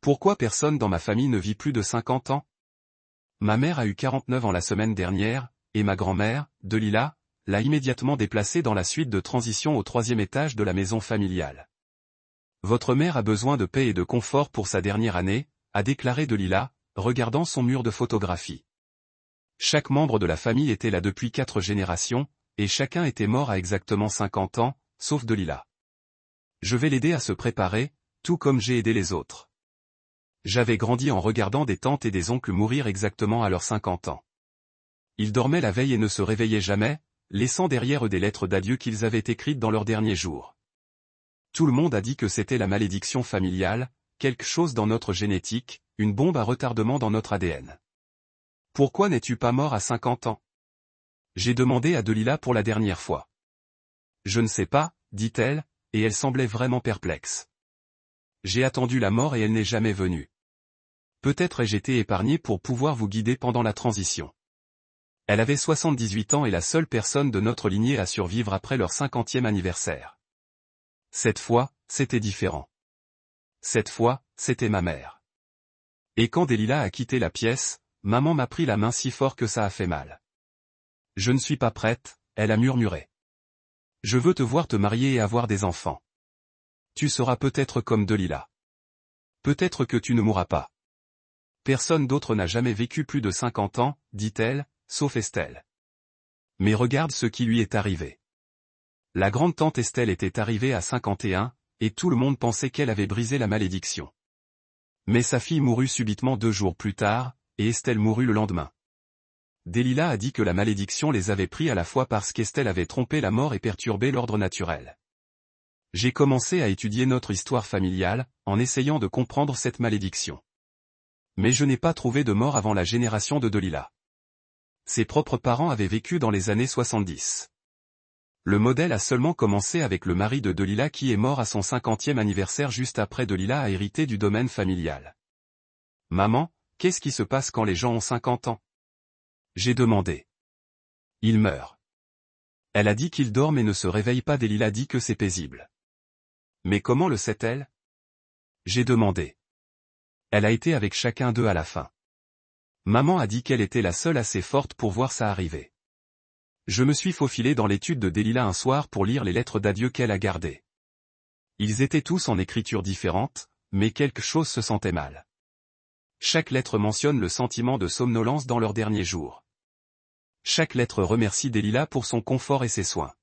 Pourquoi personne dans ma famille ne vit plus de 50 ans? Ma mère a eu 49 ans la semaine dernière, et ma grand-mère, Delila, l'a immédiatement déplacée dans la suite de transition au 3e étage de la maison familiale. Votre mère a besoin de paix et de confort pour sa dernière année, a déclaré Delila, regardant son mur de photographie. Chaque membre de la famille était là depuis 4 générations, et chacun était mort à exactement 50 ans, sauf Delila. Je vais l'aider à se préparer, tout comme j'ai aidé les autres. J'avais grandi en regardant des tantes et des oncles mourir exactement à leurs 50 ans. Ils dormaient la veille et ne se réveillaient jamais, laissant derrière eux des lettres d'adieu qu'ils avaient écrites dans leurs derniers jours. Tout le monde a dit que c'était la malédiction familiale, quelque chose dans notre génétique, une bombe à retardement dans notre ADN. Pourquoi n'es-tu pas mort à 50 ans? J'ai demandé à Delila pour la dernière fois. Je ne sais pas, dit-elle, et elle semblait vraiment perplexe. J'ai attendu la mort et elle n'est jamais venue. Peut-être ai-je été épargné pour pouvoir vous guider pendant la transition. Elle avait 78 ans et la seule personne de notre lignée à survivre après leur 50e anniversaire. Cette fois, c'était différent. Cette fois, c'était ma mère. Et quand Delila a quitté la pièce, maman m'a pris la main si fort que ça a fait mal. Je ne suis pas prête, elle a murmuré. Je veux te voir te marier et avoir des enfants. Tu seras peut-être comme Delila. Peut-être que tu ne mourras pas. Personne d'autre n'a jamais vécu plus de 50 ans, dit-elle, sauf Estelle. Mais regarde ce qui lui est arrivé. La grande-tante Estelle était arrivée à 51, et tout le monde pensait qu'elle avait brisé la malédiction. Mais sa fille mourut subitement 2 jours plus tard, et Estelle mourut le lendemain. Delila a dit que la malédiction les avait pris à la fois parce qu'Estelle avait trompé la mort et perturbé l'ordre naturel. J'ai commencé à étudier notre histoire familiale, en essayant de comprendre cette malédiction. Mais je n'ai pas trouvé de mort avant la génération de Delila. Ses propres parents avaient vécu dans les années 70. Le modèle a seulement commencé avec le mari de Delila qui est mort à son 50e anniversaire juste après Delila a hérité du domaine familial. Maman, qu'est-ce qui se passe quand les gens ont 50 ans? J'ai demandé. Ils meurent. Elle a dit qu'ils dorment et ne se réveillent pas. Delila dit que c'est paisible. Mais comment le sait-elle? J'ai demandé. Elle a été avec chacun d'eux à la fin. Maman a dit qu'elle était la seule assez forte pour voir ça arriver. Je me suis faufilé dans l'étude de Delila un soir pour lire les lettres d'adieu qu'elle a gardées. Ils étaient tous en écriture différente, mais quelque chose se sentait mal. Chaque lettre mentionne le sentiment de somnolence dans leurs derniers jours. Chaque lettre remercie Delila pour son confort et ses soins.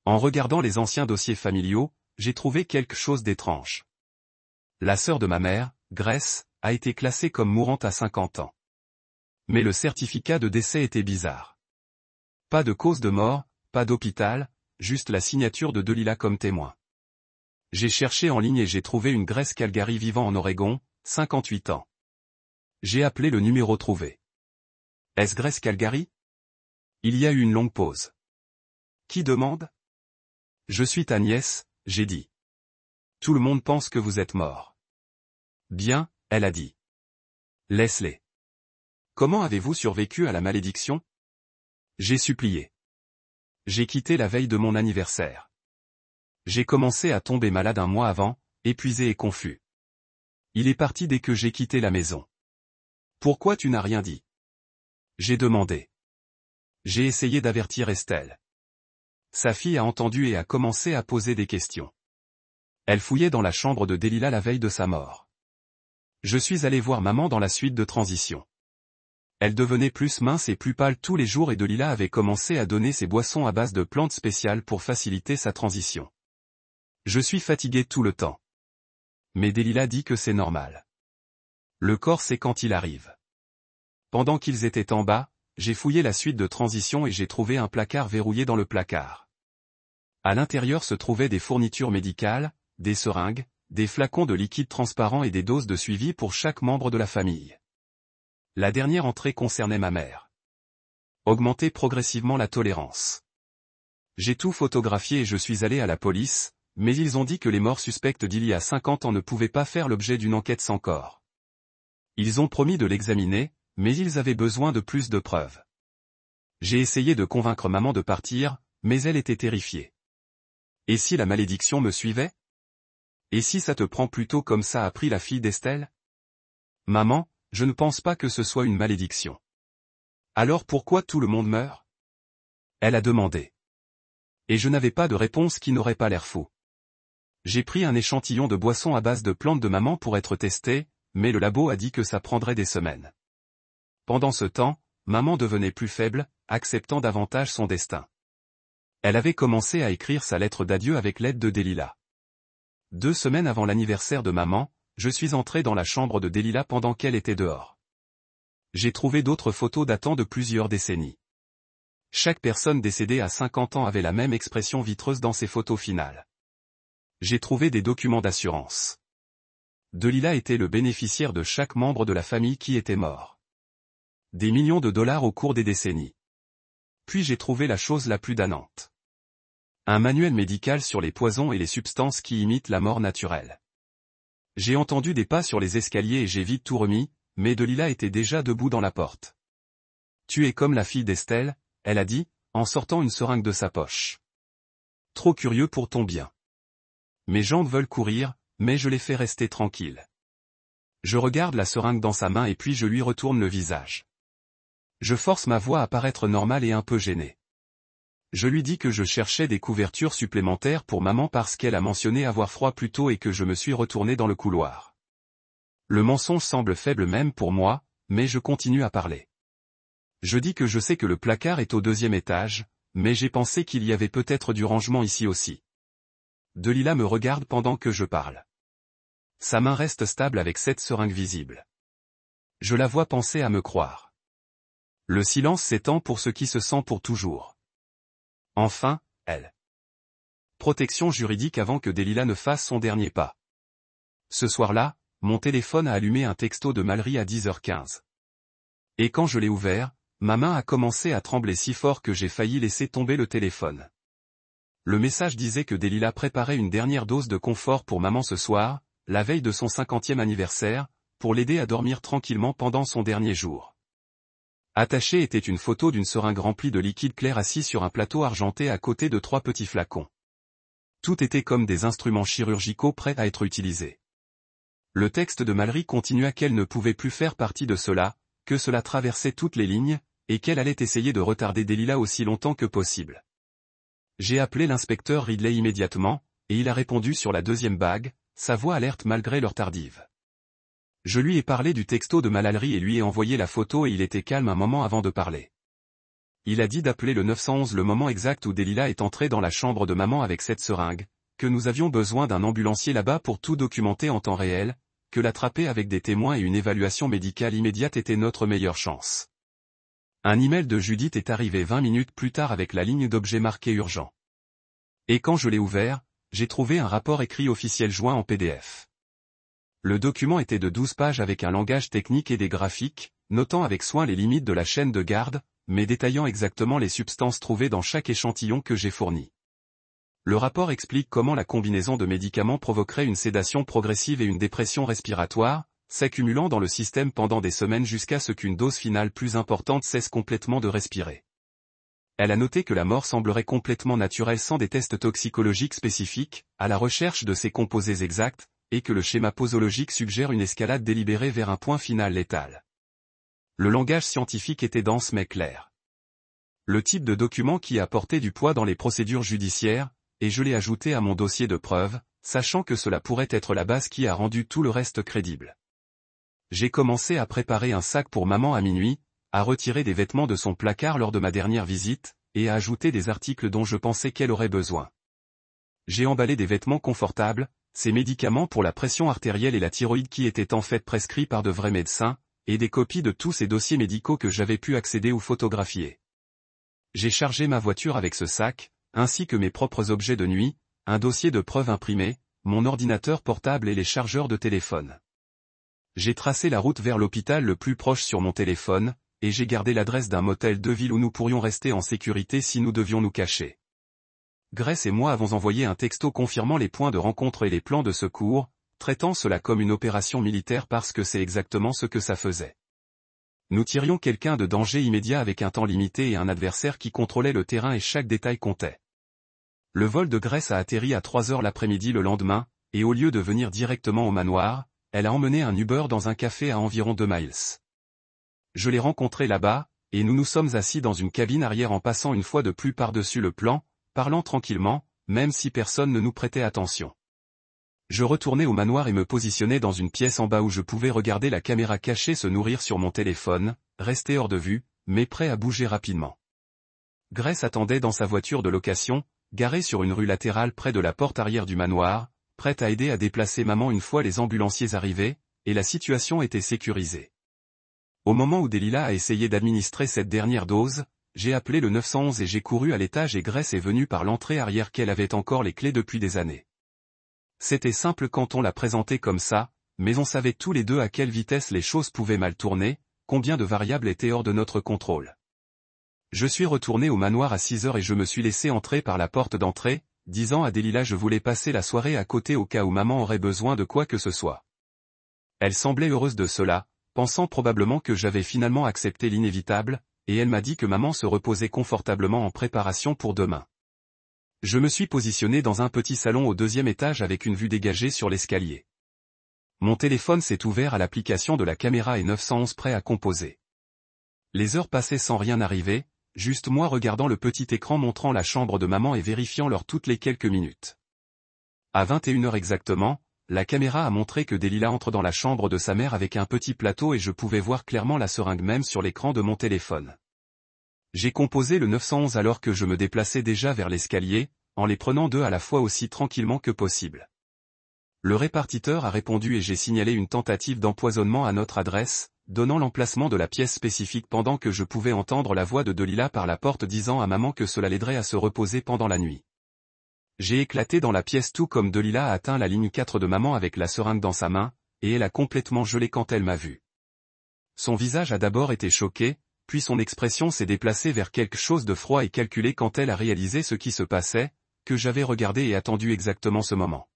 En regardant les anciens dossiers familiaux, j'ai trouvé quelque chose d'étrange. La sœur de ma mère, Grace, a été classée comme mourante à 50 ans. Mais le certificat de décès était bizarre. Pas de cause de mort, pas d'hôpital, juste la signature de Delila comme témoin. J'ai cherché en ligne et j'ai trouvé une Grace Calgary vivant en Oregon, 58 ans. J'ai appelé le numéro trouvé. Est-ce Grace Calgary? Il y a eu une longue pause. Qui demande? Je suis ta nièce, j'ai dit. Tout le monde pense que vous êtes mort. Bien, elle a dit. Laisse-les. Comment avez-vous survécu à la malédiction? J'ai supplié. J'ai quitté la veille de mon anniversaire. J'ai commencé à tomber malade un mois avant, épuisé et confus. Il est parti dès que j'ai quitté la maison. Pourquoi tu n'as rien dit? J'ai demandé. J'ai essayé d'avertir Estelle. Sa fille a entendu et a commencé à poser des questions. Elle fouillait dans la chambre de Delila la veille de sa mort. Je suis allé voir maman dans la suite de transition. Elle devenait plus mince et plus pâle tous les jours et Delila avait commencé à donner ses boissons à base de plantes spéciales pour faciliter sa transition. Je suis fatigué tout le temps. Mais Delila dit que c'est normal. Le corps sait quand il arrive. Pendant qu'ils étaient en bas, j'ai fouillé la suite de transition et j'ai trouvé un placard verrouillé dans le placard. À l'intérieur se trouvaient des fournitures médicales, des seringues, des flacons de liquide transparent et des doses de suivi pour chaque membre de la famille. La dernière entrée concernait ma mère. Augmenter progressivement la tolérance. J'ai tout photographié et je suis allé à la police, mais ils ont dit que les morts suspectes d'il y a 50 ans ne pouvaient pas faire l'objet d'une enquête sans corps. Ils ont promis de l'examiner, mais ils avaient besoin de plus de preuves. J'ai essayé de convaincre maman de partir, mais elle était terrifiée. Et si la malédiction me suivait? Et si ça te prend plutôt comme ça a pris la fille d'Estelle? Maman, je ne pense pas que ce soit une malédiction. Alors pourquoi tout le monde meurt? Elle a demandé. Et je n'avais pas de réponse qui n'aurait pas l'air faux. J'ai pris un échantillon de boisson à base de plantes de maman pour être testé, mais le labo a dit que ça prendrait des semaines. Pendant ce temps, maman devenait plus faible, acceptant davantage son destin. Elle avait commencé à écrire sa lettre d'adieu avec l'aide de Delilah. 2 semaines avant l'anniversaire de maman, je suis entré dans la chambre de Delilah pendant qu'elle était dehors. J'ai trouvé d'autres photos datant de plusieurs décennies. Chaque personne décédée à 50 ans avait la même expression vitreuse dans ses photos finales. J'ai trouvé des documents d'assurance. Delilah était le bénéficiaire de chaque membre de la famille qui était mort. Des millions de dollars au cours des décennies. Puis j'ai trouvé la chose la plus damnante. Un manuel médical sur les poisons et les substances qui imitent la mort naturelle. J'ai entendu des pas sur les escaliers et j'ai vite tout remis, mais Delilah était déjà debout dans la porte. « Tu es comme la fille d'Estelle », elle a dit, en sortant une seringue de sa poche. « Trop curieux pour ton bien. Mes jambes veulent courir, mais je les fais rester tranquilles. » Je regarde la seringue dans sa main et puis je lui retourne le visage. Je force ma voix à paraître normale et un peu gênée. Je lui dis que je cherchais des couvertures supplémentaires pour maman parce qu'elle a mentionné avoir froid plus tôt et que je me suis retourné dans le couloir. Le mensonge semble faible même pour moi, mais je continue à parler. Je dis que je sais que le placard est au 2e étage, mais j'ai pensé qu'il y avait peut-être du rangement ici aussi. Delilah me regarde pendant que je parle. Sa main reste stable avec cette seringue visible. Je la vois penser à me croire. Le silence s'étend pour ce qui se sent pour toujours. Enfin, elle. Protection juridique avant que Delilah ne fasse son dernier pas. Ce soir-là, mon téléphone a allumé un texto de Mallory à 10h15. Et quand je l'ai ouvert, ma main a commencé à trembler si fort que j'ai failli laisser tomber le téléphone. Le message disait que Delilah préparait une dernière dose de confort pour maman ce soir, la veille de son 50e anniversaire, pour l'aider à dormir tranquillement pendant son dernier jour. Attachée était une photo d'une seringue remplie de liquide clair assis sur un plateau argenté à côté de 3 petits flacons. Tout était comme des instruments chirurgicaux prêts à être utilisés. Le texte de Mallory continua qu'elle ne pouvait plus faire partie de cela, que cela traversait toutes les lignes, et qu'elle allait essayer de retarder Delilah aussi longtemps que possible. J'ai appelé l'inspecteur Ridley immédiatement, et il a répondu sur la 2e bague, sa voix alerte malgré l'heure tardive. Je lui ai parlé du texto de Mallory et lui ai envoyé la photo et il était calme un moment avant de parler. Il a dit d'appeler le 911 le moment exact où Delilah est entrée dans la chambre de maman avec cette seringue, que nous avions besoin d'un ambulancier là-bas pour tout documenter en temps réel, que l'attraper avec des témoins et une évaluation médicale immédiate était notre meilleure chance. Un email de Judith est arrivé 20 minutes plus tard avec la ligne d'objet marquée urgent. Et quand je l'ai ouvert, j'ai trouvé un rapport écrit officiel joint en PDF. Le document était de 12 pages avec un langage technique et des graphiques, notant avec soin les limites de la chaîne de garde, mais détaillant exactement les substances trouvées dans chaque échantillon que j'ai fourni. Le rapport explique comment la combinaison de médicaments provoquerait une sédation progressive et une dépression respiratoire, s'accumulant dans le système pendant des semaines jusqu'à ce qu'une dose finale plus importante cesse complètement de respirer. Elle a noté que la mort semblerait complètement naturelle sans des tests toxicologiques spécifiques, à la recherche de ces composés exacts, et que le schéma posologique suggère une escalade délibérée vers un point final létal. Le langage scientifique était dense mais clair. Le type de document qui a porté du poids dans les procédures judiciaires, et je l'ai ajouté à mon dossier de preuves, sachant que cela pourrait être la base qui a rendu tout le reste crédible. J'ai commencé à préparer un sac pour maman à minuit, à retirer des vêtements de son placard lors de ma dernière visite, et à ajouter des articles dont je pensais qu'elle aurait besoin. J'ai emballé des vêtements confortables, ces médicaments pour la pression artérielle et la thyroïde qui étaient en fait prescrits par de vrais médecins, et des copies de tous ces dossiers médicaux que j'avais pu accéder ou photographier. J'ai chargé ma voiture avec ce sac, ainsi que mes propres objets de nuit, un dossier de preuves imprimé, mon ordinateur portable et les chargeurs de téléphone. J'ai tracé la route vers l'hôpital le plus proche sur mon téléphone, et j'ai gardé l'adresse d'un motel de ville où nous pourrions rester en sécurité si nous devions nous cacher. Grace et moi avons envoyé un texto confirmant les points de rencontre et les plans de secours, traitant cela comme une opération militaire parce que c'est exactement ce que ça faisait. Nous tirions quelqu'un de danger immédiat avec un temps limité et un adversaire qui contrôlait le terrain et chaque détail comptait. Le vol de Grace a atterri à 3 heures l'après-midi le lendemain, et au lieu de venir directement au manoir, elle a emmené un Uber dans un café à environ 2 miles. Je l'ai rencontrée là-bas, et nous nous sommes assis dans une cabine arrière en passant une fois de plus par-dessus le plan, parlant tranquillement, même si personne ne nous prêtait attention. Je retournais au manoir et me positionnais dans une pièce en bas où je pouvais regarder la caméra cachée se nourrir sur mon téléphone, resté hors de vue, mais prêt à bouger rapidement. Grace attendait dans sa voiture de location, garée sur une rue latérale près de la porte arrière du manoir, prête à aider à déplacer maman une fois les ambulanciers arrivés, et la situation était sécurisée. Au moment où Delilah a essayé d'administrer cette dernière dose, j'ai appelé le 911 et j'ai couru à l'étage et Grace est venue par l'entrée arrière qu'elle avait encore les clés depuis des années. C'était simple quand on l'a présenté comme ça, mais on savait tous les deux à quelle vitesse les choses pouvaient mal tourner, combien de variables étaient hors de notre contrôle. Je suis retourné au manoir à 6 heures et je me suis laissé entrer par la porte d'entrée, disant à Delilah je voulais passer la soirée à côté au cas où maman aurait besoin de quoi que ce soit. Elle semblait heureuse de cela, pensant probablement que j'avais finalement accepté l'inévitable, et elle m'a dit que maman se reposait confortablement en préparation pour demain. Je me suis positionné dans un petit salon au 2e étage avec une vue dégagée sur l'escalier. Mon téléphone s'est ouvert à l'application de la caméra et 911 prêt à composer. Les heures passaient sans rien arriver, juste moi regardant le petit écran montrant la chambre de maman et vérifiant l'heure toutes les quelques minutes. À 21h exactement, la caméra a montré que Delilah entre dans la chambre de sa mère avec un petit plateau et je pouvais voir clairement la seringue même sur l'écran de mon téléphone. J'ai composé le 911 alors que je me déplaçais déjà vers l'escalier, en les prenant deux à la fois aussi tranquillement que possible. Le répartiteur a répondu et j'ai signalé une tentative d'empoisonnement à notre adresse, donnant l'emplacement de la pièce spécifique pendant que je pouvais entendre la voix de Delilah par la porte disant à maman que cela l'aiderait à se reposer pendant la nuit. J'ai éclaté dans la pièce tout comme Delilah a atteint la ligne 4 de maman avec la seringue dans sa main, et elle a complètement gelé quand elle m'a vu. Son visage a d'abord été choqué, puis son expression s'est déplacée vers quelque chose de froid et calculé quand elle a réalisé ce qui se passait, que j'avais regardé et attendu exactement ce moment.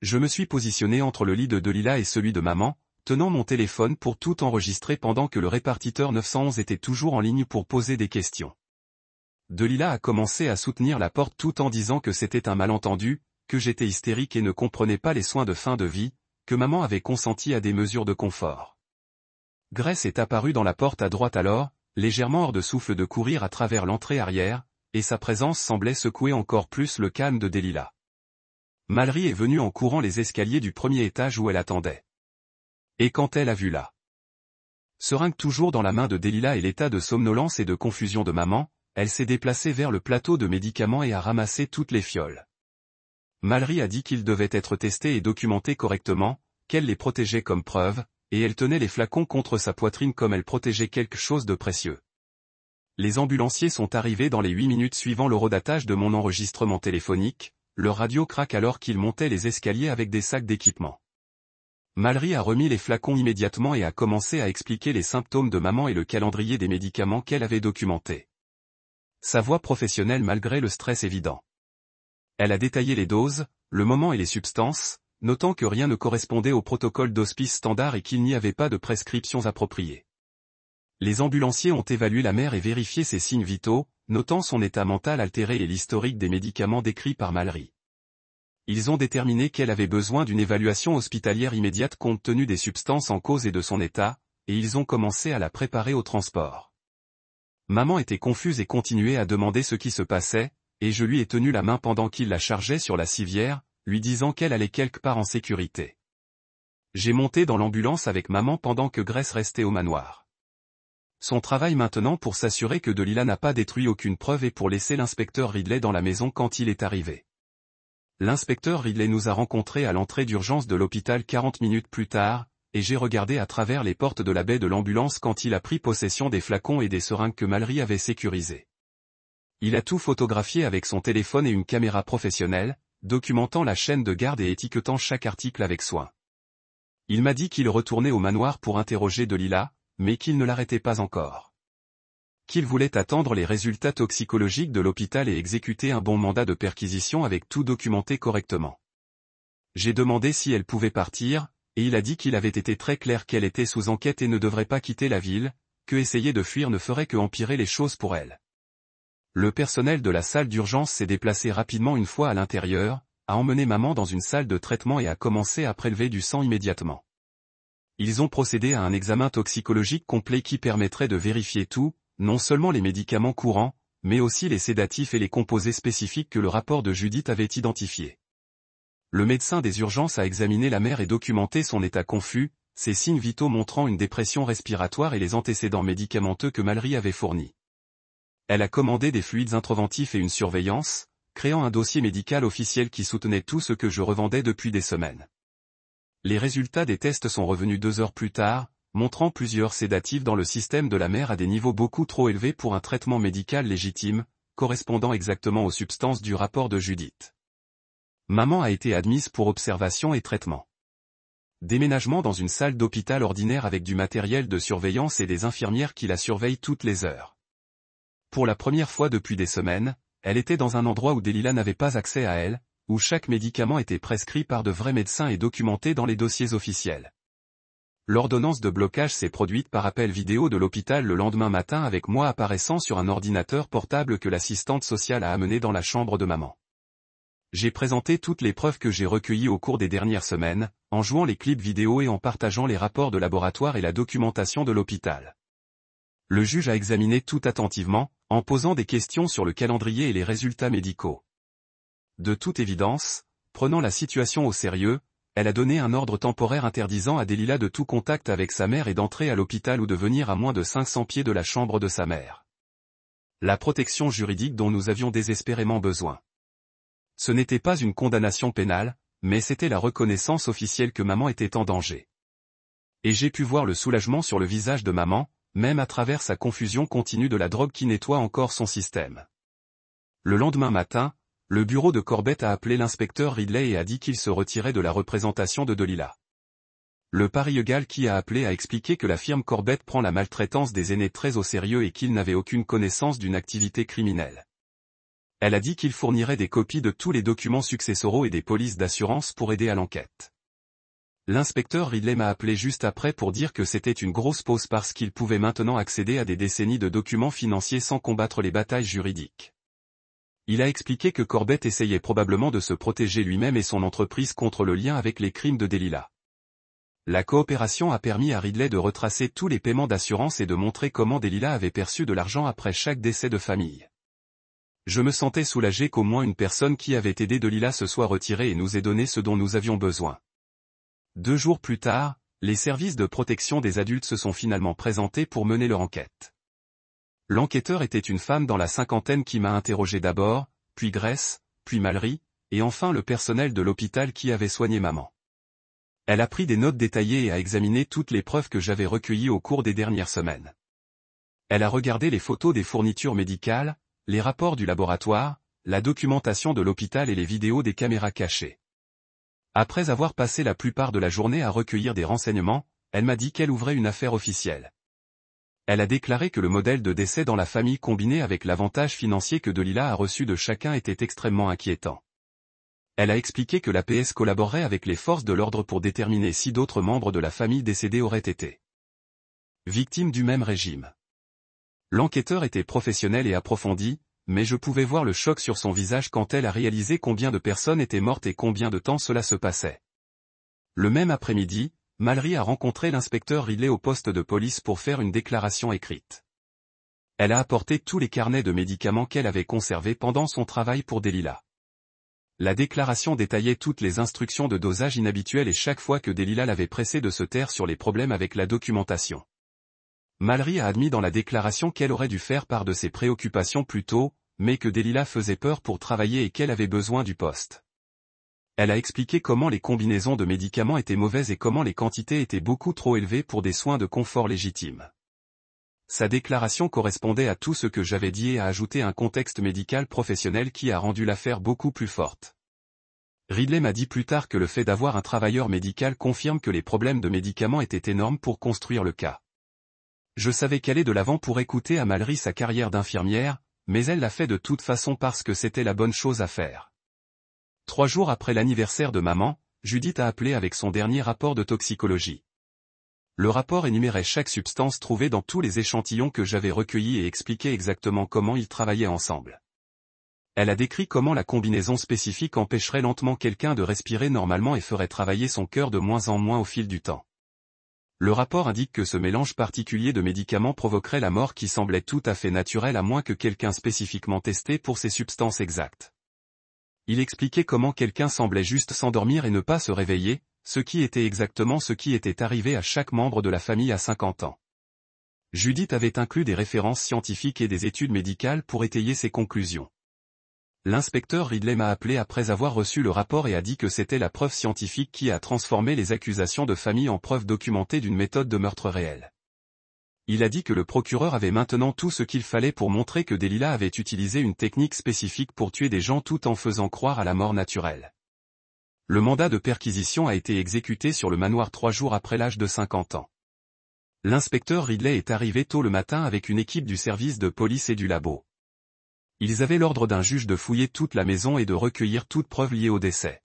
Je me suis positionné entre le lit de Delilah et celui de maman, tenant mon téléphone pour tout enregistrer pendant que le répartiteur 911 était toujours en ligne pour poser des questions. Delilah a commencé à soutenir la porte tout en disant que c'était un malentendu, que j'étais hystérique et ne comprenais pas les soins de fin de vie, que maman avait consenti à des mesures de confort. Grace est apparue dans la porte à droite alors, légèrement hors de souffle de courir à travers l'entrée arrière, et sa présence semblait secouer encore plus le calme de Delilah. Mallory est venue en courant les escaliers du 1er étage où elle attendait. Et quand elle a vu la seringue toujours dans la main de Delilah et l'état de somnolence et de confusion de maman, elle s'est déplacée vers le plateau de médicaments et a ramassé toutes les fioles. Mallory a dit qu'ils devaient être testés et documentés correctement, qu'elle les protégeait comme preuve, et elle tenait les flacons contre sa poitrine comme elle protégeait quelque chose de précieux. Les ambulanciers sont arrivés dans les 8 minutes suivant l'horodatage de mon enregistrement téléphonique, leur radio craque alors qu'ils montaient les escaliers avec des sacs d'équipement. Mallory a remis les flacons immédiatement et a commencé à expliquer les symptômes de maman et le calendrier des médicaments qu'elle avait documentés. Sa voix professionnelle malgré le stress évident. Elle a détaillé les doses, le moment et les substances, notant que rien ne correspondait au protocole d'hospice standard et qu'il n'y avait pas de prescriptions appropriées. Les ambulanciers ont évalué la mère et vérifié ses signes vitaux, notant son état mental altéré et l'historique des médicaments décrits par Mallory. Ils ont déterminé qu'elle avait besoin d'une évaluation hospitalière immédiate compte tenu des substances en cause et de son état, et ils ont commencé à la préparer au transport. Maman était confuse et continuait à demander ce qui se passait, et je lui ai tenu la main pendant qu'il la chargeait sur la civière, lui disant qu'elle allait quelque part en sécurité. J'ai monté dans l'ambulance avec maman pendant que Grace restait au manoir. Son travail maintenant pour s'assurer que Delilah n'a pas détruit aucune preuve et pour laisser l'inspecteur Ridley dans la maison quand il est arrivé. L'inspecteur Ridley nous a rencontrés à l'entrée d'urgence de l'hôpital 40 minutes plus tard, et j'ai regardé à travers les portes de la baie de l'ambulance quand il a pris possession des flacons et des seringues que Mallory avait sécurisés. Il a tout photographié avec son téléphone et une caméra professionnelle, documentant la chaîne de garde et étiquetant chaque article avec soin. Il m'a dit qu'il retournait au manoir pour interroger Delilah, mais qu'il ne l'arrêtait pas encore. Qu'il voulait attendre les résultats toxicologiques de l'hôpital et exécuter un bon mandat de perquisition avec tout documenté correctement. J'ai demandé si elle pouvait partir, et il a dit qu'il avait été très clair qu'elle était sous enquête et ne devrait pas quitter la ville, que essayer de fuir ne ferait que empirer les choses pour elle. Le personnel de la salle d'urgence s'est déplacé rapidement une fois à l'intérieur, a emmené maman dans une salle de traitement et a commencé à prélever du sang immédiatement. Ils ont procédé à un examen toxicologique complet qui permettrait de vérifier tout, non seulement les médicaments courants, mais aussi les sédatifs et les composés spécifiques que le rapport de Judith avait identifiés. Le médecin des urgences a examiné la mère et documenté son état confus, ses signes vitaux montrant une dépression respiratoire et les antécédents médicamenteux que Mallory avait fournis. Elle a commandé des fluides intraventifs et une surveillance, créant un dossier médical officiel qui soutenait tout ce que je revendais depuis des semaines. Les résultats des tests sont revenus 2 heures plus tard, montrant plusieurs sédatifs dans le système de la mère à des niveaux beaucoup trop élevés pour un traitement médical légitime, correspondant exactement aux substances du rapport de Judith. Maman a été admise pour observation et traitement. Déménagement dans une salle d'hôpital ordinaire avec du matériel de surveillance et des infirmières qui la surveillent toutes les heures. Pour la première fois depuis des semaines, elle était dans un endroit où Delilah n'avait pas accès à elle, où chaque médicament était prescrit par de vrais médecins et documenté dans les dossiers officiels. L'ordonnance de blocage s'est produite par appel vidéo de l'hôpital le lendemain matin avec moi apparaissant sur un ordinateur portable que l'assistante sociale a amené dans la chambre de maman. J'ai présenté toutes les preuves que j'ai recueillies au cours des dernières semaines, en jouant les clips vidéo et en partageant les rapports de laboratoire et la documentation de l'hôpital. Le juge a examiné tout attentivement, en posant des questions sur le calendrier et les résultats médicaux. De toute évidence, prenant la situation au sérieux, elle a donné un ordre temporaire interdisant à Delilah de tout contact avec sa mère et d'entrer à l'hôpital ou de venir à moins de 500 pieds de la chambre de sa mère. La protection juridique dont nous avions désespérément besoin. Ce n'était pas une condamnation pénale, mais c'était la reconnaissance officielle que maman était en danger. Et j'ai pu voir le soulagement sur le visage de maman, même à travers sa confusion continue de la drogue qui nettoie encore son système. Le lendemain matin, le bureau de Corbett a appelé l'inspecteur Ridley et a dit qu'il se retirait de la représentation de Delilah. Le paralegal qui a appelé a expliqué que la firme Corbett prend la maltraitance des aînés très au sérieux et qu'il n'avait aucune connaissance d'une activité criminelle. Elle a dit qu'il fournirait des copies de tous les documents successoraux et des polices d'assurance pour aider à l'enquête. L'inspecteur Ridley m'a appelé juste après pour dire que c'était une grosse pause parce qu'il pouvait maintenant accéder à des décennies de documents financiers sans combattre les batailles juridiques. Il a expliqué que Corbett essayait probablement de se protéger lui-même et son entreprise contre le lien avec les crimes de Delilah. La coopération a permis à Ridley de retracer tous les paiements d'assurance et de montrer comment Delilah avait perçu de l'argent après chaque décès de famille. Je me sentais soulagé qu'au moins une personne qui avait aidé Delilah se soit retirée et nous ait donné ce dont nous avions besoin. 2 jours plus tard, les services de protection des adultes se sont finalement présentés pour mener leur enquête. L'enquêteur était une femme dans la cinquantaine qui m'a interrogé d'abord, puis Grace, puis Mallory, et enfin le personnel de l'hôpital qui avait soigné maman. Elle a pris des notes détaillées et a examiné toutes les preuves que j'avais recueillies au cours des dernières semaines. Elle a regardé les photos des fournitures médicales, les rapports du laboratoire, la documentation de l'hôpital et les vidéos des caméras cachées. Après avoir passé la plupart de la journée à recueillir des renseignements, elle m'a dit qu'elle ouvrait une affaire officielle. Elle a déclaré que le modèle de décès dans la famille combiné avec l'avantage financier que Delilah a reçu de chacun était extrêmement inquiétant. Elle a expliqué que l'APS collaborerait avec les forces de l'ordre pour déterminer si d'autres membres de la famille décédée auraient été victimes du même régime. L'enquêteur était professionnel et approfondi, mais je pouvais voir le choc sur son visage quand elle a réalisé combien de personnes étaient mortes et combien de temps cela se passait. Le même après-midi, Mallory a rencontré l'inspecteur Ridley au poste de police pour faire une déclaration écrite. Elle a apporté tous les carnets de médicaments qu'elle avait conservés pendant son travail pour Delilah. La déclaration détaillait toutes les instructions de dosage inhabituelles et chaque fois que Delilah l'avait pressée de se taire sur les problèmes avec la documentation. Mallory a admis dans la déclaration qu'elle aurait dû faire part de ses préoccupations plus tôt, mais que Delilah faisait peur pour travailler et qu'elle avait besoin du poste. Elle a expliqué comment les combinaisons de médicaments étaient mauvaises et comment les quantités étaient beaucoup trop élevées pour des soins de confort légitimes. Sa déclaration correspondait à tout ce que j'avais dit et a ajouté un contexte médical professionnel qui a rendu l'affaire beaucoup plus forte. Ridley m'a dit plus tard que le fait d'avoir un travailleur médical confirme que les problèmes de médicaments étaient énormes pour construire le cas. Je savais qu'aller de l'avant pour écouter à Mallory sa carrière d'infirmière, mais elle l'a fait de toute façon parce que c'était la bonne chose à faire. 3 jours après l'anniversaire de maman, Judith a appelé avec son dernier rapport de toxicologie. Le rapport énumérait chaque substance trouvée dans tous les échantillons que j'avais recueillis et expliquait exactement comment ils travaillaient ensemble. Elle a décrit comment la combinaison spécifique empêcherait lentement quelqu'un de respirer normalement et ferait travailler son cœur de moins en moins au fil du temps. Le rapport indique que ce mélange particulier de médicaments provoquerait la mort qui semblait tout à fait naturelle à moins que quelqu'un spécifiquement testé pour ces substances exactes. Il expliquait comment quelqu'un semblait juste s'endormir et ne pas se réveiller, ce qui était exactement ce qui était arrivé à chaque membre de la famille à 50 ans. Judith avait inclus des références scientifiques et des études médicales pour étayer ses conclusions. L'inspecteur Ridley m'a appelé après avoir reçu le rapport et a dit que c'était la preuve scientifique qui a transformé les accusations de famille en preuve documentée d'une méthode de meurtre réelle. Il a dit que le procureur avait maintenant tout ce qu'il fallait pour montrer que Delilah avait utilisé une technique spécifique pour tuer des gens tout en faisant croire à la mort naturelle. Le mandat de perquisition a été exécuté sur le manoir 3 jours après l'âge de 50 ans. L'inspecteur Ridley est arrivé tôt le matin avec une équipe du service de police et du labo. Ils avaient l'ordre d'un juge de fouiller toute la maison et de recueillir toute preuve liée au décès.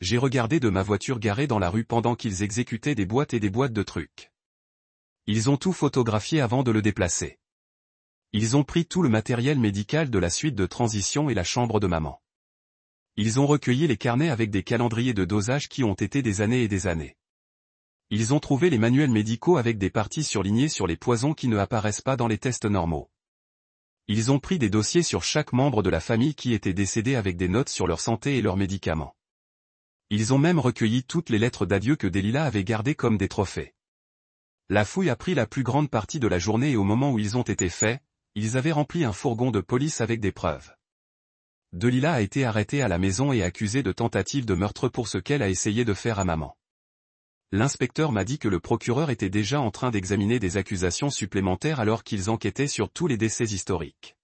J'ai regardé de ma voiture garée dans la rue pendant qu'ils exécutaient des boîtes et des boîtes de trucs. Ils ont tout photographié avant de le déplacer. Ils ont pris tout le matériel médical de la suite de transition et la chambre de maman. Ils ont recueilli les carnets avec des calendriers de dosage qui ont été des années et des années. Ils ont trouvé les manuels médicaux avec des parties surlignées sur les poisons qui ne apparaissent pas dans les tests normaux. Ils ont pris des dossiers sur chaque membre de la famille qui était décédé avec des notes sur leur santé et leurs médicaments. Ils ont même recueilli toutes les lettres d'adieu que Delilah avait gardées comme des trophées. La fouille a pris la plus grande partie de la journée et au moment où ils ont été faits, ils avaient rempli un fourgon de police avec des preuves. Delilah a été arrêtée à la maison et accusée de tentative de meurtre pour ce qu'elle a essayé de faire à maman. L'inspecteur m'a dit que le procureur était déjà en train d'examiner des accusations supplémentaires alors qu'ils enquêtaient sur tous les décès historiques.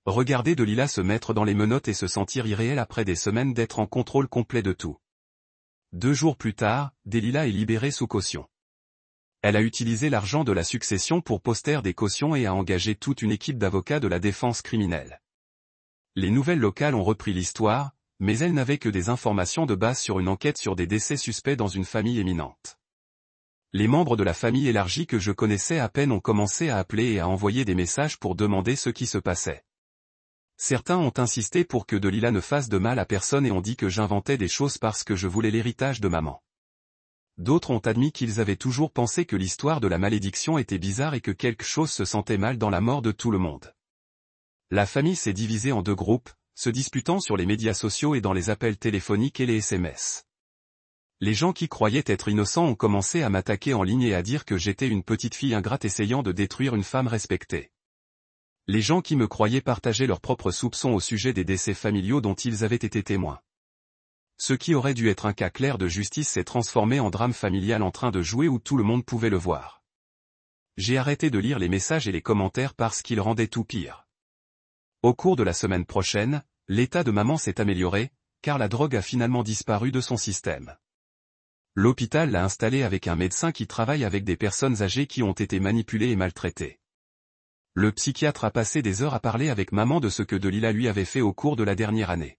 Regarder Delilah se mettre dans les menottes et se sentir irréel après des semaines d'être en contrôle complet de tout. 2 jours plus tard, Delilah est libérée sous caution. Elle a utilisé l'argent de la succession pour poster des cautions et a engagé toute une équipe d'avocats de la défense criminelle. Les nouvelles locales ont repris l'histoire, mais elles n'avaient que des informations de base sur une enquête sur des décès suspects dans une famille éminente. Les membres de la famille élargie que je connaissais à peine ont commencé à appeler et à envoyer des messages pour demander ce qui se passait. Certains ont insisté pour que Delilah ne fasse de mal à personne et ont dit que j'inventais des choses parce que je voulais l'héritage de maman. D'autres ont admis qu'ils avaient toujours pensé que l'histoire de la malédiction était bizarre et que quelque chose se sentait mal dans la mort de tout le monde. La famille s'est divisée en 2 groupes, se disputant sur les médias sociaux et dans les appels téléphoniques et les SMS. Les gens qui croyaient être innocents ont commencé à m'attaquer en ligne et à dire que j'étais une petite fille ingrate essayant de détruire une femme respectée. Les gens qui me croyaient partageaient leurs propres soupçons au sujet des décès familiaux dont ils avaient été témoins. Ce qui aurait dû être un cas clair de justice s'est transformé en drame familial en train de jouer où tout le monde pouvait le voir. J'ai arrêté de lire les messages et les commentaires parce qu'ils rendaient tout pire. Au cours de la semaine prochaine, l'état de maman s'est amélioré, car la drogue a finalement disparu de son système. L'hôpital l'a installée avec un médecin qui travaille avec des personnes âgées qui ont été manipulées et maltraitées. Le psychiatre a passé des heures à parler avec maman de ce que Delilah lui avait fait au cours de la dernière année.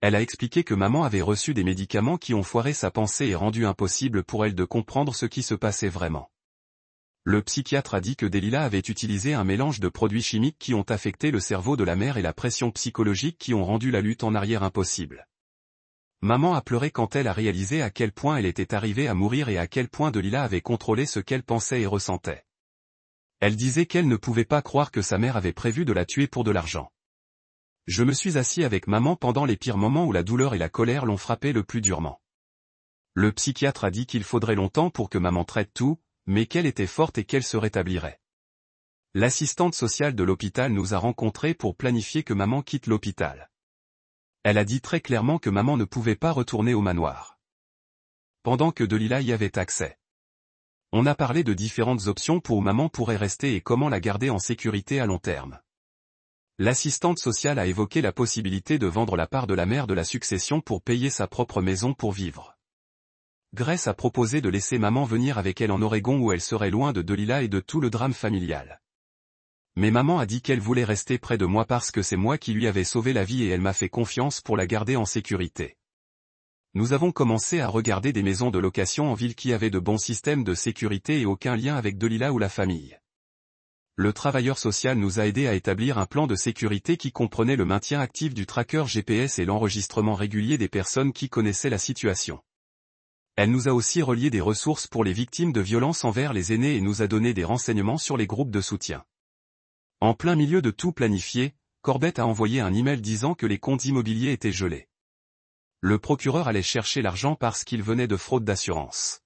Elle a expliqué que maman avait reçu des médicaments qui ont foiré sa pensée et rendu impossible pour elle de comprendre ce qui se passait vraiment. Le psychiatre a dit que Delilah avait utilisé un mélange de produits chimiques qui ont affecté le cerveau de la mère et la pression psychologique qui ont rendu la lutte en arrière impossible. Maman a pleuré quand elle a réalisé à quel point elle était arrivée à mourir et à quel point Delilah avait contrôlé ce qu'elle pensait et ressentait. Elle disait qu'elle ne pouvait pas croire que sa mère avait prévu de la tuer pour de l'argent. Je me suis assis avec maman pendant les pires moments où la douleur et la colère l'ont frappée le plus durement. Le psychiatre a dit qu'il faudrait longtemps pour que maman traite tout, mais qu'elle était forte et qu'elle se rétablirait. L'assistante sociale de l'hôpital nous a rencontrés pour planifier que maman quitte l'hôpital. Elle a dit très clairement que maman ne pouvait pas retourner au manoir. Pendant que Delilah y avait accès. On a parlé de différentes options pour où maman pourrait rester et comment la garder en sécurité à long terme. L'assistante sociale a évoqué la possibilité de vendre la part de la mère de la succession pour payer sa propre maison pour vivre. Grace a proposé de laisser maman venir avec elle en Oregon où elle serait loin de Delilah et de tout le drame familial. Mais maman a dit qu'elle voulait rester près de moi parce que c'est moi qui lui avais sauvé la vie et elle m'a fait confiance pour la garder en sécurité. Nous avons commencé à regarder des maisons de location en ville qui avaient de bons systèmes de sécurité et aucun lien avec Delilah ou la famille. Le travailleur social nous a aidés à établir un plan de sécurité qui comprenait le maintien actif du tracker GPS et l'enregistrement régulier des personnes qui connaissaient la situation. Elle nous a aussi relié des ressources pour les victimes de violences envers les aînés et nous a donné des renseignements sur les groupes de soutien. En plein milieu de tout planifié, Corbett a envoyé un email disant que les comptes immobiliers étaient gelés. Le procureur allait chercher l'argent parce qu'il venait de fraude d'assurance.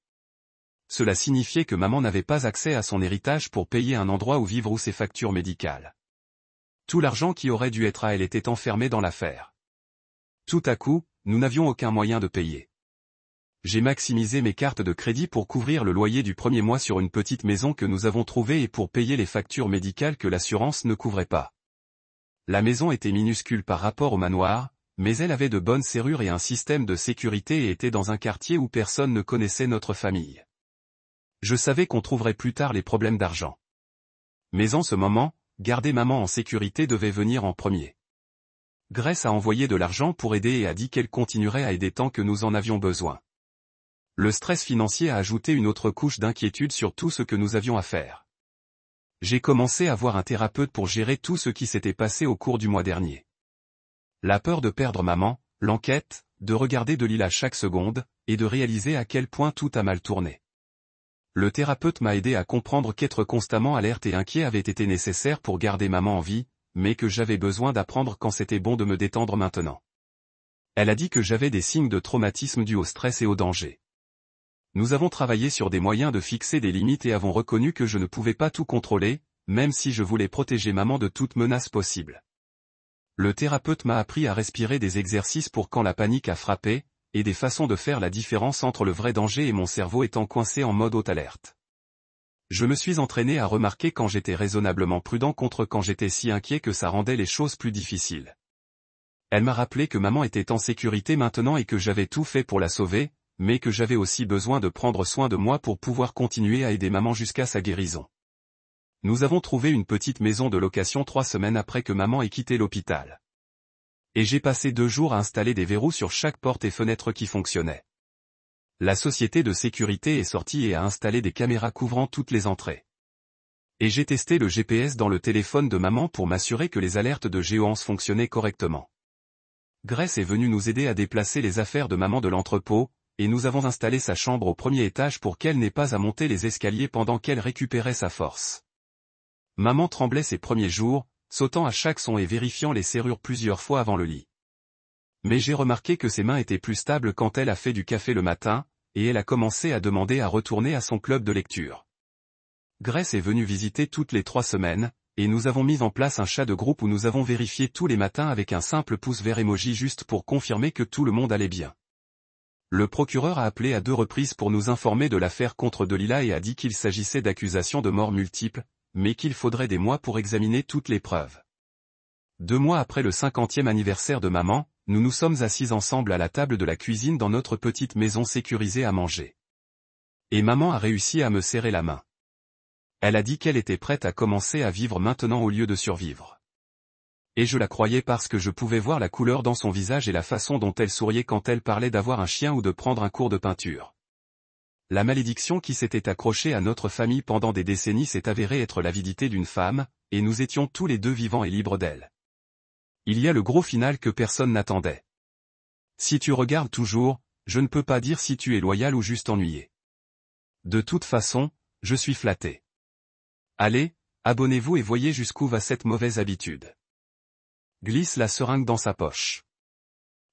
Cela signifiait que maman n'avait pas accès à son héritage pour payer un endroit où vivre ou ses factures médicales. Tout l'argent qui aurait dû être à elle était enfermé dans l'affaire. Tout à coup, nous n'avions aucun moyen de payer. J'ai maximisé mes cartes de crédit pour couvrir le loyer du premier mois sur une petite maison que nous avons trouvée et pour payer les factures médicales que l'assurance ne couvrait pas. La maison était minuscule par rapport au manoir, mais elle avait de bonnes serrures et un système de sécurité et était dans un quartier où personne ne connaissait notre famille. Je savais qu'on trouverait plus tard les problèmes d'argent. Mais en ce moment, garder maman en sécurité devait venir en premier. Grace a envoyé de l'argent pour aider et a dit qu'elle continuerait à aider tant que nous en avions besoin. Le stress financier a ajouté une autre couche d'inquiétude sur tout ce que nous avions à faire. J'ai commencé à voir un thérapeute pour gérer tout ce qui s'était passé au cours du mois dernier. La peur de perdre maman, l'enquête, de regarder Delila chaque seconde, et de réaliser à quel point tout a mal tourné. Le thérapeute m'a aidé à comprendre qu'être constamment alerte et inquiet avait été nécessaire pour garder maman en vie, mais que j'avais besoin d'apprendre quand c'était bon de me détendre maintenant. Elle a dit que j'avais des signes de traumatisme dus au stress et au danger. Nous avons travaillé sur des moyens de fixer des limites et avons reconnu que je ne pouvais pas tout contrôler, même si je voulais protéger maman de toute menace possible. Le thérapeute m'a appris à respirer des exercices pour quand la panique a frappé, et des façons de faire la différence entre le vrai danger et mon cerveau étant coincé en mode haute alerte. Je me suis entraîné à remarquer quand j'étais raisonnablement prudent contre quand j'étais si inquiet que ça rendait les choses plus difficiles. Elle m'a rappelé que maman était en sécurité maintenant et que j'avais tout fait pour la sauver, mais que j'avais aussi besoin de prendre soin de moi pour pouvoir continuer à aider maman jusqu'à sa guérison. Nous avons trouvé une petite maison de location 3 semaines après que maman ait quitté l'hôpital. Et j'ai passé 2 jours à installer des verrous sur chaque porte et fenêtre qui fonctionnaient. La société de sécurité est sortie et a installé des caméras couvrant toutes les entrées. Et j'ai testé le GPS dans le téléphone de maman pour m'assurer que les alertes de géance fonctionnaient correctement. Grace est venue nous aider à déplacer les affaires de maman de l'entrepôt, et nous avons installé sa chambre au premier étage pour qu'elle n'ait pas à monter les escaliers pendant qu'elle récupérait sa force. Maman tremblait ces premiers jours, sautant à chaque son et vérifiant les serrures plusieurs fois avant le lit. Mais j'ai remarqué que ses mains étaient plus stables quand elle a fait du café le matin, et elle a commencé à demander à retourner à son club de lecture. Grace est venue visiter toutes les 3 semaines, et nous avons mis en place un chat de groupe où nous avons vérifié tous les matins avec un simple pouce vert emoji juste pour confirmer que tout le monde allait bien. Le procureur a appelé à 2 reprises pour nous informer de l'affaire contre Delila et a dit qu'il s'agissait d'accusations de mort multiples, mais qu'il faudrait des mois pour examiner toutes les preuves. 2 mois après le 50e anniversaire de maman, nous nous sommes assis ensemble à la table de la cuisine dans notre petite maison sécurisée à manger. Et maman a réussi à me serrer la main. Elle a dit qu'elle était prête à commencer à vivre maintenant au lieu de survivre. Et je la croyais parce que je pouvais voir la couleur dans son visage et la façon dont elle souriait quand elle parlait d'avoir un chien ou de prendre un cours de peinture. La malédiction qui s'était accrochée à notre famille pendant des décennies s'est avérée être l'avidité d'une femme, et nous étions tous les deux vivants et libres d'elle. Il y a le gros final que personne n'attendait. Si tu regardes toujours, je ne peux pas dire si tu es loyal ou juste ennuyé. De toute façon, je suis flatté. Allez, abonnez-vous et voyez jusqu'où va cette mauvaise habitude. Glisse la seringue dans sa poche.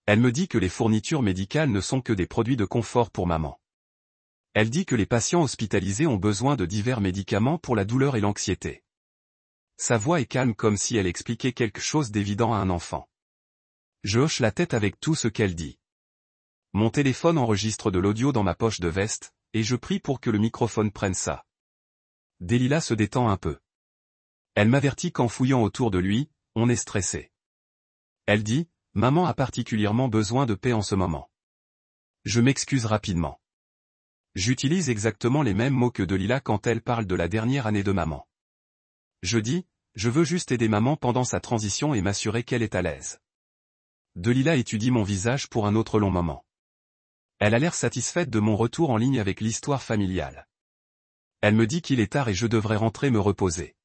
Elle me dit que les fournitures médicales ne sont que des produits de confort pour maman. Elle dit que les patients hospitalisés ont besoin de divers médicaments pour la douleur et l'anxiété. Sa voix est calme comme si elle expliquait quelque chose d'évident à un enfant. Je hoche la tête avec tout ce qu'elle dit. Mon téléphone enregistre de l'audio dans ma poche de veste, et je prie pour que le microphone prenne ça. Delila se détend un peu. Elle m'avertit qu'en fouillant autour de lui, on est stressé. Elle dit, « Maman a particulièrement besoin de paix en ce moment. » Je m'excuse rapidement. J'utilise exactement les mêmes mots que Delila quand elle parle de la dernière année de maman. Je dis, je veux juste aider maman pendant sa transition et m'assurer qu'elle est à l'aise. Delila étudie mon visage pour un autre long moment. Elle a l'air satisfaite de mon retour en ligne avec l'histoire familiale. Elle me dit qu'il est tard et je devrais rentrer me reposer.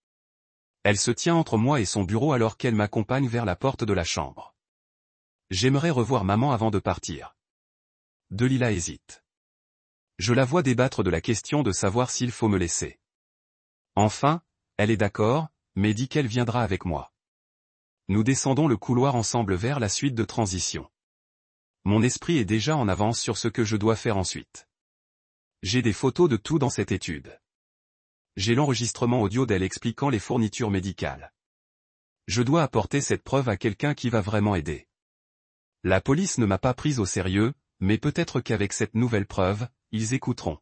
Elle se tient entre moi et son bureau alors qu'elle m'accompagne vers la porte de la chambre. J'aimerais revoir maman avant de partir. Delila hésite. Je la vois débattre de la question de savoir s'il faut me laisser. Enfin, elle est d'accord, mais dit qu'elle viendra avec moi. Nous descendons le couloir ensemble vers la suite de transition. Mon esprit est déjà en avance sur ce que je dois faire ensuite. J'ai des photos de tout dans cette étude. J'ai l'enregistrement audio d'elle expliquant les fournitures médicales. Je dois apporter cette preuve à quelqu'un qui va vraiment aider. La police ne m'a pas prise au sérieux, mais peut-être qu'avec cette nouvelle preuve, ils écouteront.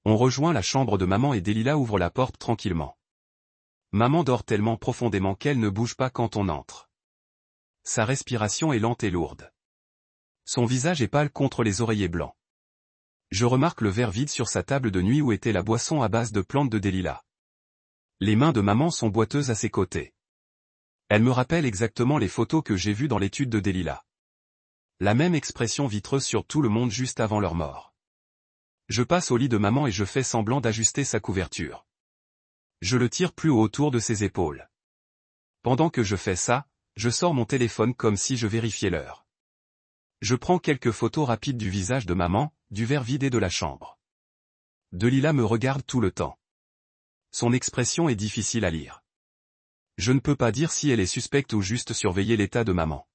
On rejoint la chambre de maman et Delila ouvre la porte tranquillement. Maman dort tellement profondément qu'elle ne bouge pas quand on entre. Sa respiration est lente et lourde. Son visage est pâle contre les oreillers blancs. Je remarque le verre vide sur sa table de nuit où était la boisson à base de plantes de Delila. Les mains de maman sont boiteuses à ses côtés. Elle me rappelle exactement les photos que j'ai vues dans l'étude de Delila. La même expression vitreuse sur tout le monde juste avant leur mort. Je passe au lit de maman et je fais semblant d'ajuster sa couverture. Je le tire plus haut autour de ses épaules. Pendant que je fais ça, je sors mon téléphone comme si je vérifiais l'heure. Je prends quelques photos rapides du visage de maman, du verre vide et de la chambre. Delila me regarde tout le temps. Son expression est difficile à lire. Je ne peux pas dire si elle est suspecte ou juste surveiller l'état de maman.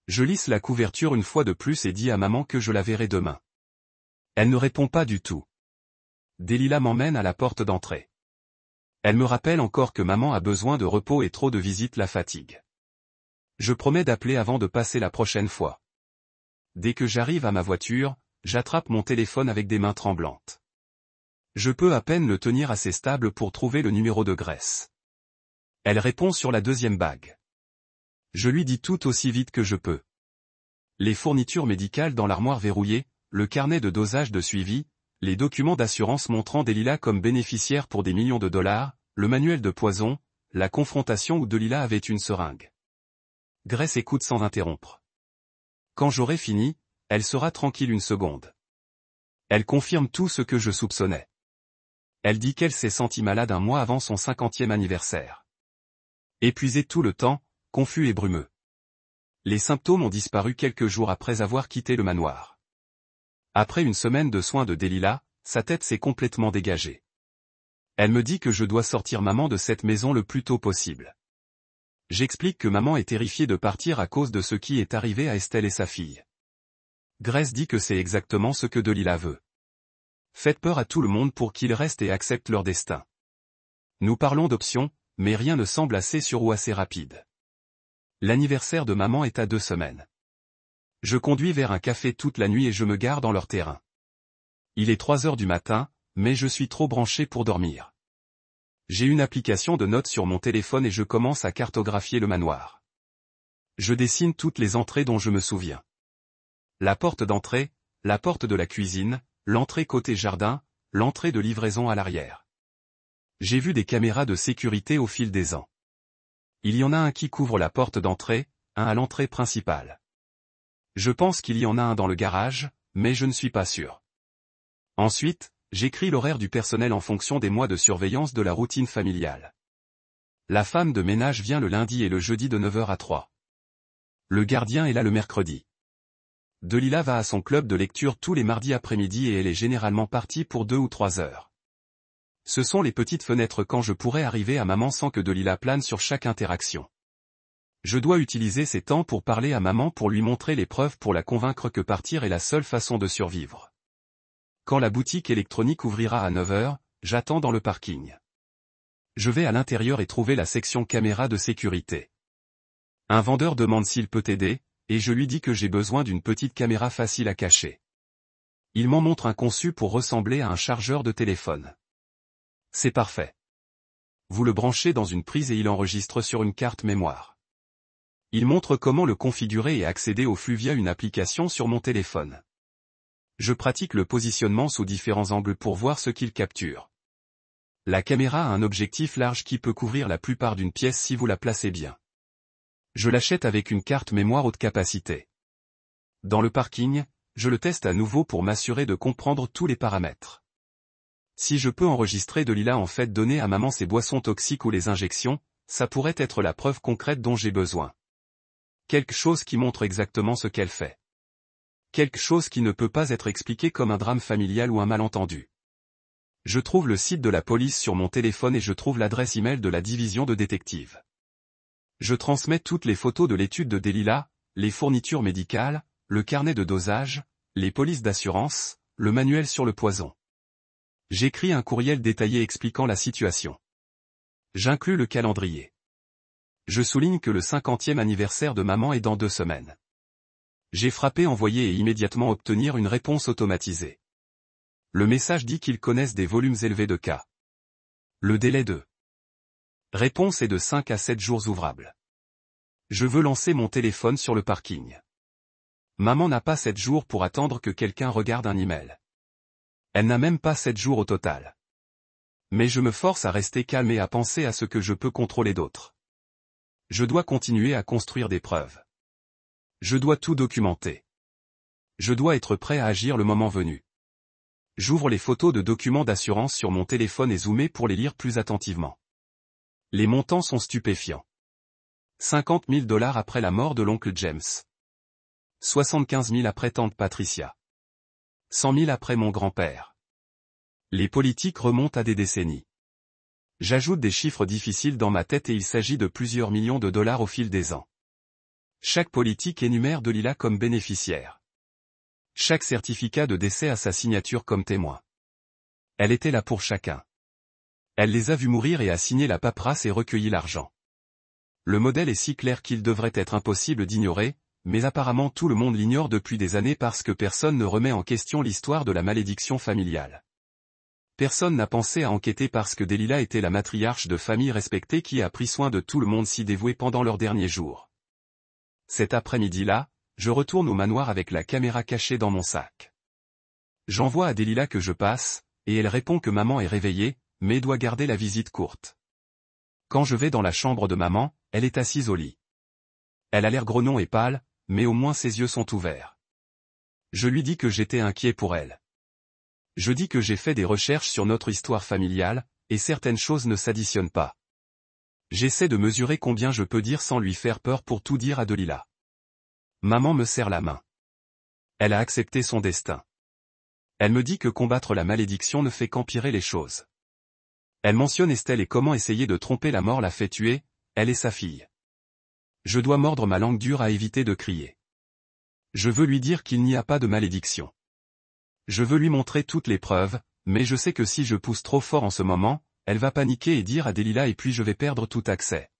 Je lisse la couverture une fois de plus et dis à maman que je la verrai demain. Elle ne répond pas du tout. Delila m'emmène à la porte d'entrée. Elle me rappelle encore que maman a besoin de repos et trop de visites la fatiguent. Je promets d'appeler avant de passer la prochaine fois. Dès que j'arrive à ma voiture, j'attrape mon téléphone avec des mains tremblantes. Je peux à peine le tenir assez stable pour trouver le numéro de Grace. Elle répond sur la deuxième bague. Je lui dis tout aussi vite que je peux. Les fournitures médicales dans l'armoire verrouillée, le carnet de dosage de suivi, les documents d'assurance montrant Delila comme bénéficiaire pour des millions de dollars, le manuel de poison, la confrontation où Delila avait une seringue. Grace écoute sans interrompre. Quand j'aurai fini, elle sera tranquille une seconde. Elle confirme tout ce que je soupçonnais. Elle dit qu'elle s'est sentie malade un mois avant son 50e anniversaire. Épuisée tout le temps, confus et brumeux. Les symptômes ont disparu quelques jours après avoir quitté le manoir. Après une semaine de soins de Delila, sa tête s'est complètement dégagée. Elle me dit que je dois sortir maman de cette maison le plus tôt possible. J'explique que maman est terrifiée de partir à cause de ce qui est arrivé à Estelle et sa fille. Grace dit que c'est exactement ce que Delila veut. Faites peur à tout le monde pour qu'ils restent et acceptent leur destin. Nous parlons d'options, mais rien ne semble assez sûr ou assez rapide. L'anniversaire de maman est à 2 semaines. Je conduis vers un café toute la nuit et je me gare dans leur terrain. Il est 3 heures du matin, mais je suis trop branché pour dormir. J'ai une application de notes sur mon téléphone et je commence à cartographier le manoir. Je dessine toutes les entrées dont je me souviens. La porte d'entrée, la porte de la cuisine, l'entrée côté jardin, l'entrée de livraison à l'arrière. J'ai vu des caméras de sécurité au fil des ans. Il y en a un qui couvre la porte d'entrée, un à l'entrée principale. Je pense qu'il y en a un dans le garage, mais je ne suis pas sûr. Ensuite, j'écris l'horaire du personnel en fonction des mois de surveillance de la routine familiale. La femme de ménage vient le lundi et le jeudi de 9h à 3. Le gardien est là le mercredi. Delila va à son club de lecture tous les mardis après-midi et elle est généralement partie pour 2 ou 3 heures. Ce sont les petites fenêtres quand je pourrais arriver à maman sans que Delila plane sur chaque interaction. Je dois utiliser ces temps pour parler à maman pour lui montrer les preuves pour la convaincre que partir est la seule façon de survivre. Quand la boutique électronique ouvrira à 9h, j'attends dans le parking. Je vais à l'intérieur et trouver la section caméra de sécurité. Un vendeur demande s'il peut aider, et je lui dis que j'ai besoin d'une petite caméra facile à cacher. Il m'en montre un conçu pour ressembler à un chargeur de téléphone. C'est parfait. Vous le branchez dans une prise et il enregistre sur une carte mémoire. Il montre comment le configurer et accéder au flux via une application sur mon téléphone. Je pratique le positionnement sous différents angles pour voir ce qu'il capture. La caméra a un objectif large qui peut couvrir la plupart d'une pièce si vous la placez bien. Je l'achète avec une carte mémoire haute capacité. Dans le parking, je le teste à nouveau pour m'assurer de comprendre tous les paramètres. Si je peux enregistrer Delila en fait donner à maman ses boissons toxiques ou les injections, ça pourrait être la preuve concrète dont j'ai besoin. Quelque chose qui montre exactement ce qu'elle fait. Quelque chose qui ne peut pas être expliqué comme un drame familial ou un malentendu. Je trouve le site de la police sur mon téléphone et je trouve l'adresse email de la division de détectives. Je transmets toutes les photos de l'étude de Delila, les fournitures médicales, le carnet de dosage, les polices d'assurance, le manuel sur le poison. J'écris un courriel détaillé expliquant la situation. J'inclus le calendrier. Je souligne que le 50e anniversaire de maman est dans 2 semaines. J'ai frappé envoyer et immédiatement obtenir une réponse automatisée. Le message dit qu'ils connaissent des volumes élevés de cas. Le délai de réponse est de 5 à 7 jours ouvrables. Je veux lancer mon téléphone sur le parking. Maman n'a pas 7 jours pour attendre que quelqu'un regarde un email. Elle n'a même pas 7 jours au total. Mais je me force à rester calme et à penser à ce que je peux contrôler d'autres. Je dois continuer à construire des preuves. Je dois tout documenter. Je dois être prêt à agir le moment venu. J'ouvre les photos de documents d'assurance sur mon téléphone et zoomé pour les lire plus attentivement. Les montants sont stupéfiants. 50 000 $ après la mort de l'oncle James. 75 000 après tante Patricia. 100 000 après mon grand-père. Les politiques remontent à des décennies. J'ajoute des chiffres difficiles dans ma tête et il s'agit de plusieurs millions de dollars au fil des ans. Chaque politique énumère Delila comme bénéficiaire. Chaque certificat de décès a sa signature comme témoin. Elle était là pour chacun. Elle les a vus mourir et a signé la paperasse et recueilli l'argent. Le modèle est si clair qu'il devrait être impossible d'ignorer, mais apparemment tout le monde l'ignore depuis des années parce que personne ne remet en question l'histoire de la malédiction familiale. Personne n'a pensé à enquêter parce que Delila était la matriarche de famille respectée qui a pris soin de tout le monde si dévoué pendant leurs derniers jours. Cet après-midi-là, je retourne au manoir avec la caméra cachée dans mon sac. J'envoie à Delila que je passe, et elle répond que maman est réveillée, mais doit garder la visite courte. Quand je vais dans la chambre de maman, elle est assise au lit. Elle a l'air grenon et pâle, mais au moins ses yeux sont ouverts. Je lui dis que j'étais inquiet pour elle. Je dis que j'ai fait des recherches sur notre histoire familiale, et certaines choses ne s'additionnent pas. J'essaie de mesurer combien je peux dire sans lui faire peur pour tout dire à Delila. Maman me serre la main. Elle a accepté son destin. Elle me dit que combattre la malédiction ne fait qu'empirer les choses. Elle mentionne Estelle et comment essayer de tromper la mort l'a fait tuer, elle et sa fille. Je dois mordre ma langue dure à éviter de crier. Je veux lui dire qu'il n'y a pas de malédiction. Je veux lui montrer toutes les preuves, mais je sais que si je pousse trop fort en ce moment, elle va paniquer et dire à Delila et puis je vais perdre tout accès.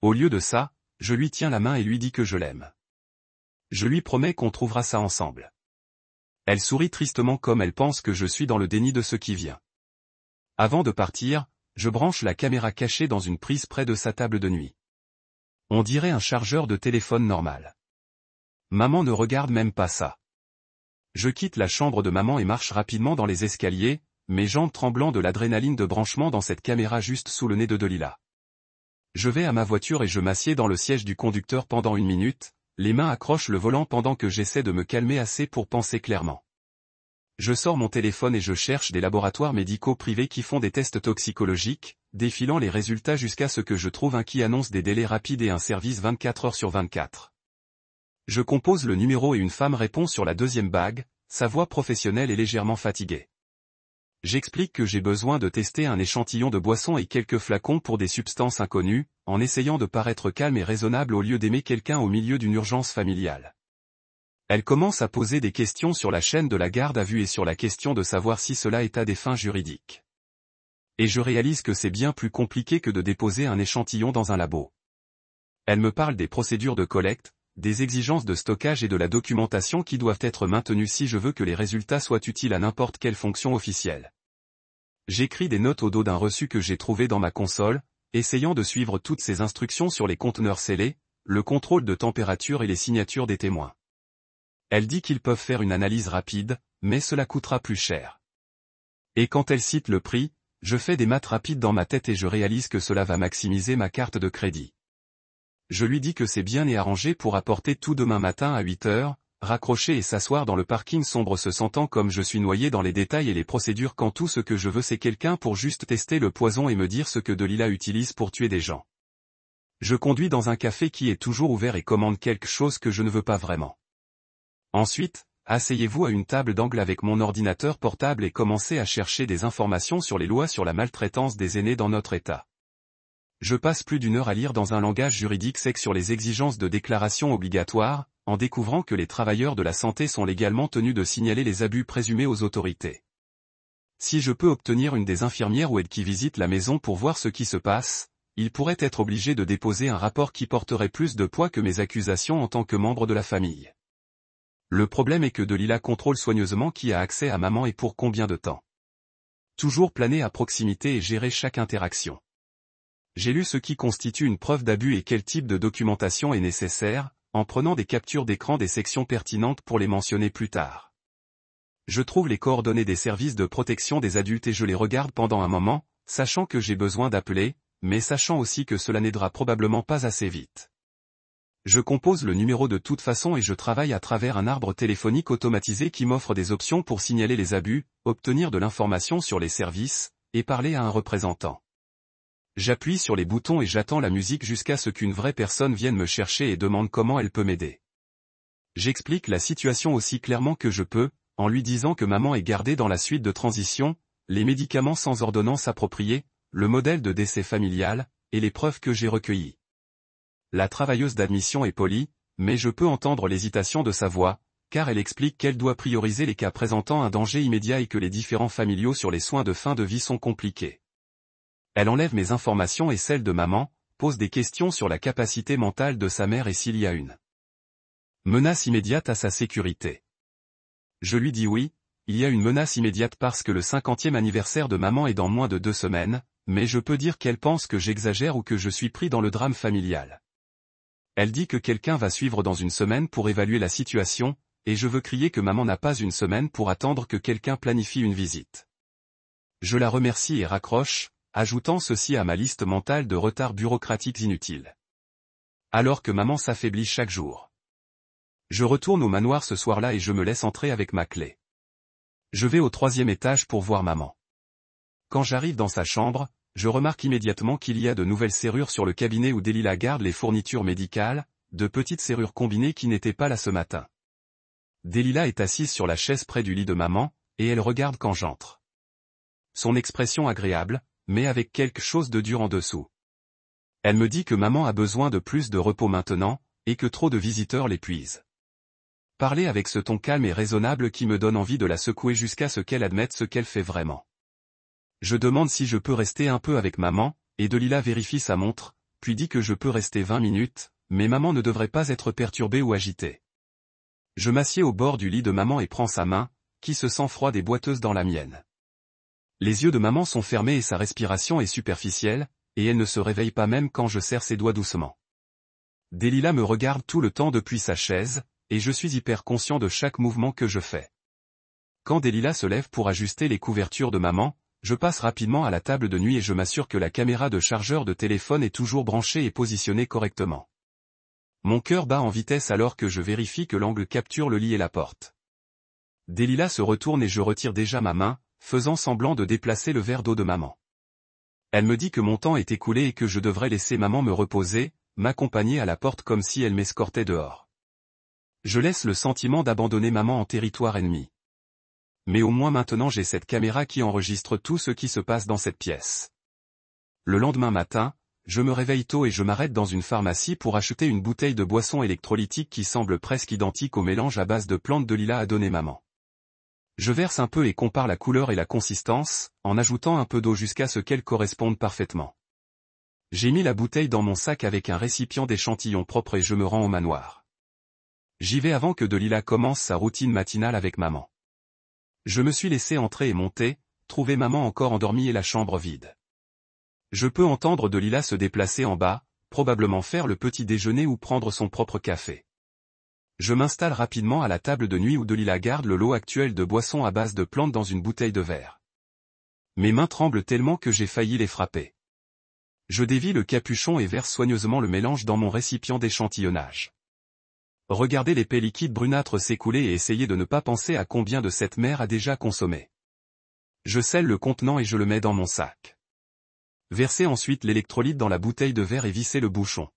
Au lieu de ça, je lui tiens la main et lui dis que je l'aime. Je lui promets qu'on trouvera ça ensemble. Elle sourit tristement comme elle pense que je suis dans le déni de ce qui vient. Avant de partir, je branche la caméra cachée dans une prise près de sa table de nuit. On dirait un chargeur de téléphone normal. Maman ne regarde même pas ça. Je quitte la chambre de maman et marche rapidement dans les escaliers, mes jambes tremblant de l'adrénaline de branchement dans cette caméra juste sous le nez de Delila. Je vais à ma voiture et je m'assieds dans le siège du conducteur pendant 1 minute, les mains accrochent le volant pendant que j'essaie de me calmer assez pour penser clairement. Je sors mon téléphone et je cherche des laboratoires médicaux privés qui font des tests toxicologiques, défilant les résultats jusqu'à ce que je trouve un qui annonce des délais rapides et un service 24 heures sur 24. Je compose le numéro et une femme répond sur la deuxième bague, sa voix professionnelle est légèrement fatiguée. J'explique que j'ai besoin de tester un échantillon de boisson et quelques flacons pour des substances inconnues, en essayant de paraître calme et raisonnable au lieu d'aimer quelqu'un au milieu d'une urgence familiale. Elle commence à poser des questions sur la chaîne de la garde à vue et sur la question de savoir si cela est à des fins juridiques. Et je réalise que c'est bien plus compliqué que de déposer un échantillon dans un labo. Elle me parle des procédures de collecte, des exigences de stockage et de la documentation qui doivent être maintenues si je veux que les résultats soient utiles à n'importe quelle fonction officielle. J'écris des notes au dos d'un reçu que j'ai trouvé dans ma console, essayant de suivre toutes ces instructions sur les conteneurs scellés, le contrôle de température et les signatures des témoins. Elle dit qu'ils peuvent faire une analyse rapide, mais cela coûtera plus cher. Et quand elle cite le prix, je fais des maths rapides dans ma tête et je réalise que cela va maximiser ma carte de crédit. Je lui dis que c'est bien et arrangé pour apporter tout demain matin à 8 heures, raccrocher et s'asseoir dans le parking sombre se sentant comme je suis noyé dans les détails et les procédures quand tout ce que je veux c'est quelqu'un pour juste tester le poison et me dire ce que Delila utilise pour tuer des gens. Je conduis dans un café qui est toujours ouvert et commande quelque chose que je ne veux pas vraiment. Ensuite, asseyez-vous à une table d'angle avec mon ordinateur portable et commencez à chercher des informations sur les lois sur la maltraitance des aînés dans notre État. Je passe plus d'une heure à lire dans un langage juridique sec sur les exigences de déclaration obligatoires, en découvrant que les travailleurs de la santé sont légalement tenus de signaler les abus présumés aux autorités. Si je peux obtenir une des infirmières ou aides qui visite la maison pour voir ce qui se passe, il pourrait être obligé de déposer un rapport qui porterait plus de poids que mes accusations en tant que membre de la famille. Le problème est que Delila contrôle soigneusement qui a accès à maman et pour combien de temps. Toujours planer à proximité et gérer chaque interaction. J'ai lu ce qui constitue une preuve d'abus et quel type de documentation est nécessaire, en prenant des captures d'écran des sections pertinentes pour les mentionner plus tard. Je trouve les coordonnées des services de protection des adultes et je les regarde pendant un moment, sachant que j'ai besoin d'appeler, mais sachant aussi que cela n'aidera probablement pas assez vite. Je compose le numéro de toute façon et je travaille à travers un arbre téléphonique automatisé qui m'offre des options pour signaler les abus, obtenir de l'information sur les services, et parler à un représentant. J'appuie sur les boutons et j'attends la musique jusqu'à ce qu'une vraie personne vienne me chercher et demande comment elle peut m'aider. J'explique la situation aussi clairement que je peux, en lui disant que maman est gardée dans la suite de transition, les médicaments sans ordonnance appropriée, le modèle de décès familial, et les preuves que j'ai recueillies. La travailleuse d'admission est polie, mais je peux entendre l'hésitation de sa voix, car elle explique qu'elle doit prioriser les cas présentant un danger immédiat et que les différents familiaux sur les soins de fin de vie sont compliqués. Elle enlève mes informations et celles de maman, pose des questions sur la capacité mentale de sa mère et s'il y a une menace immédiate à sa sécurité. Je lui dis oui, il y a une menace immédiate parce que le 50e anniversaire de maman est dans moins de 2 semaines, mais je peux dire qu'elle pense que j'exagère ou que je suis pris dans le drame familial. Elle dit que quelqu'un va suivre dans 1 semaine pour évaluer la situation, et je veux crier que maman n'a pas 1 semaine pour attendre que quelqu'un planifie une visite. Je la remercie et raccroche, ajoutant ceci à ma liste mentale de retards bureaucratiques inutiles. Alors que maman s'affaiblit chaque jour. Je retourne au manoir ce soir-là et je me laisse entrer avec ma clé. Je vais au 3e étage pour voir maman. Quand j'arrive dans sa chambre, je remarque immédiatement qu'il y a de nouvelles serrures sur le cabinet où Delila garde les fournitures médicales, de petites serrures combinées qui n'étaient pas là ce matin. Delila est assise sur la chaise près du lit de maman, et elle regarde quand j'entre. Son expression agréable, mais avec quelque chose de dur en dessous. Elle me dit que maman a besoin de plus de repos maintenant, et que trop de visiteurs l'épuisent. Parler avec ce ton calme et raisonnable qui me donne envie de la secouer jusqu'à ce qu'elle admette ce qu'elle fait vraiment. Je demande si je peux rester un peu avec maman, et Delila vérifie sa montre, puis dit que je peux rester 20 minutes, mais maman ne devrait pas être perturbée ou agitée. Je m'assieds au bord du lit de maman et prends sa main, qui se sent froide et boiteuse dans la mienne. Les yeux de maman sont fermés et sa respiration est superficielle, et elle ne se réveille pas même quand je serre ses doigts doucement. Delila me regarde tout le temps depuis sa chaise, et je suis hyper conscient de chaque mouvement que je fais. Quand Delila se lève pour ajuster les couvertures de maman, je passe rapidement à la table de nuit et je m'assure que la caméra de chargeur de téléphone est toujours branchée et positionnée correctement. Mon cœur bat en vitesse alors que je vérifie que l'angle capture le lit et la porte. Delila se retourne et je retire déjà ma main, faisant semblant de déplacer le verre d'eau de maman. Elle me dit que mon temps est écoulé et que je devrais laisser maman me reposer, m'accompagner à la porte comme si elle m'escortait dehors. Je laisse le sentiment d'abandonner maman en territoire ennemi. Mais au moins maintenant j'ai cette caméra qui enregistre tout ce qui se passe dans cette pièce. Le lendemain matin, je me réveille tôt et je m'arrête dans une pharmacie pour acheter une bouteille de boisson électrolytique qui semble presque identique au mélange à base de plantes de lilas à donner maman. Je verse un peu et compare la couleur et la consistance, en ajoutant un peu d'eau jusqu'à ce qu'elle corresponde parfaitement. J'ai mis la bouteille dans mon sac avec un récipient d'échantillons propre et je me rends au manoir. J'y vais avant que Delila commence sa routine matinale avec maman. Je me suis laissé entrer et monter, trouver maman encore endormie et la chambre vide. Je peux entendre Delila se déplacer en bas, probablement faire le petit déjeuner ou prendre son propre café. Je m'installe rapidement à la table de nuit où Delila garde le lot actuel de boissons à base de plantes dans une bouteille de verre. Mes mains tremblent tellement que j'ai failli les frapper. Je dévie le capuchon et verse soigneusement le mélange dans mon récipient d'échantillonnage. Regardez l'épais liquide brunâtre s'écouler et essayez de ne pas penser à combien de cette mère a déjà consommé. Je scelle le contenant et je le mets dans mon sac. Versez ensuite l'électrolyte dans la bouteille de verre et vissez le bouchon.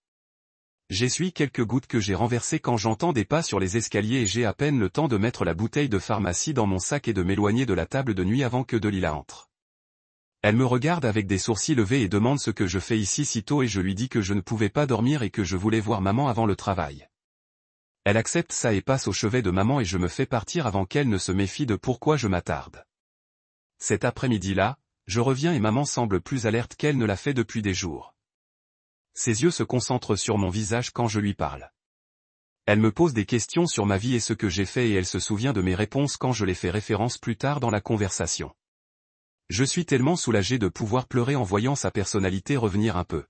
J'essuie quelques gouttes que j'ai renversées quand j'entends des pas sur les escaliers et j'ai à peine le temps de mettre la bouteille de pharmacie dans mon sac et de m'éloigner de la table de nuit avant que Delila entre. Elle me regarde avec des sourcils levés et demande ce que je fais ici si tôt et je lui dis que je ne pouvais pas dormir et que je voulais voir maman avant le travail. Elle accepte ça et passe au chevet de maman et je me fais partir avant qu'elle ne se méfie de pourquoi je m'attarde. Cet après-midi-là, je reviens et maman semble plus alerte qu'elle ne l'a fait depuis des jours. Ses yeux se concentrent sur mon visage quand je lui parle. Elle me pose des questions sur ma vie et ce que j'ai fait et elle se souvient de mes réponses quand je les fais référence plus tard dans la conversation. Je suis tellement soulagé de pouvoir pleurer en voyant sa personnalité revenir un peu.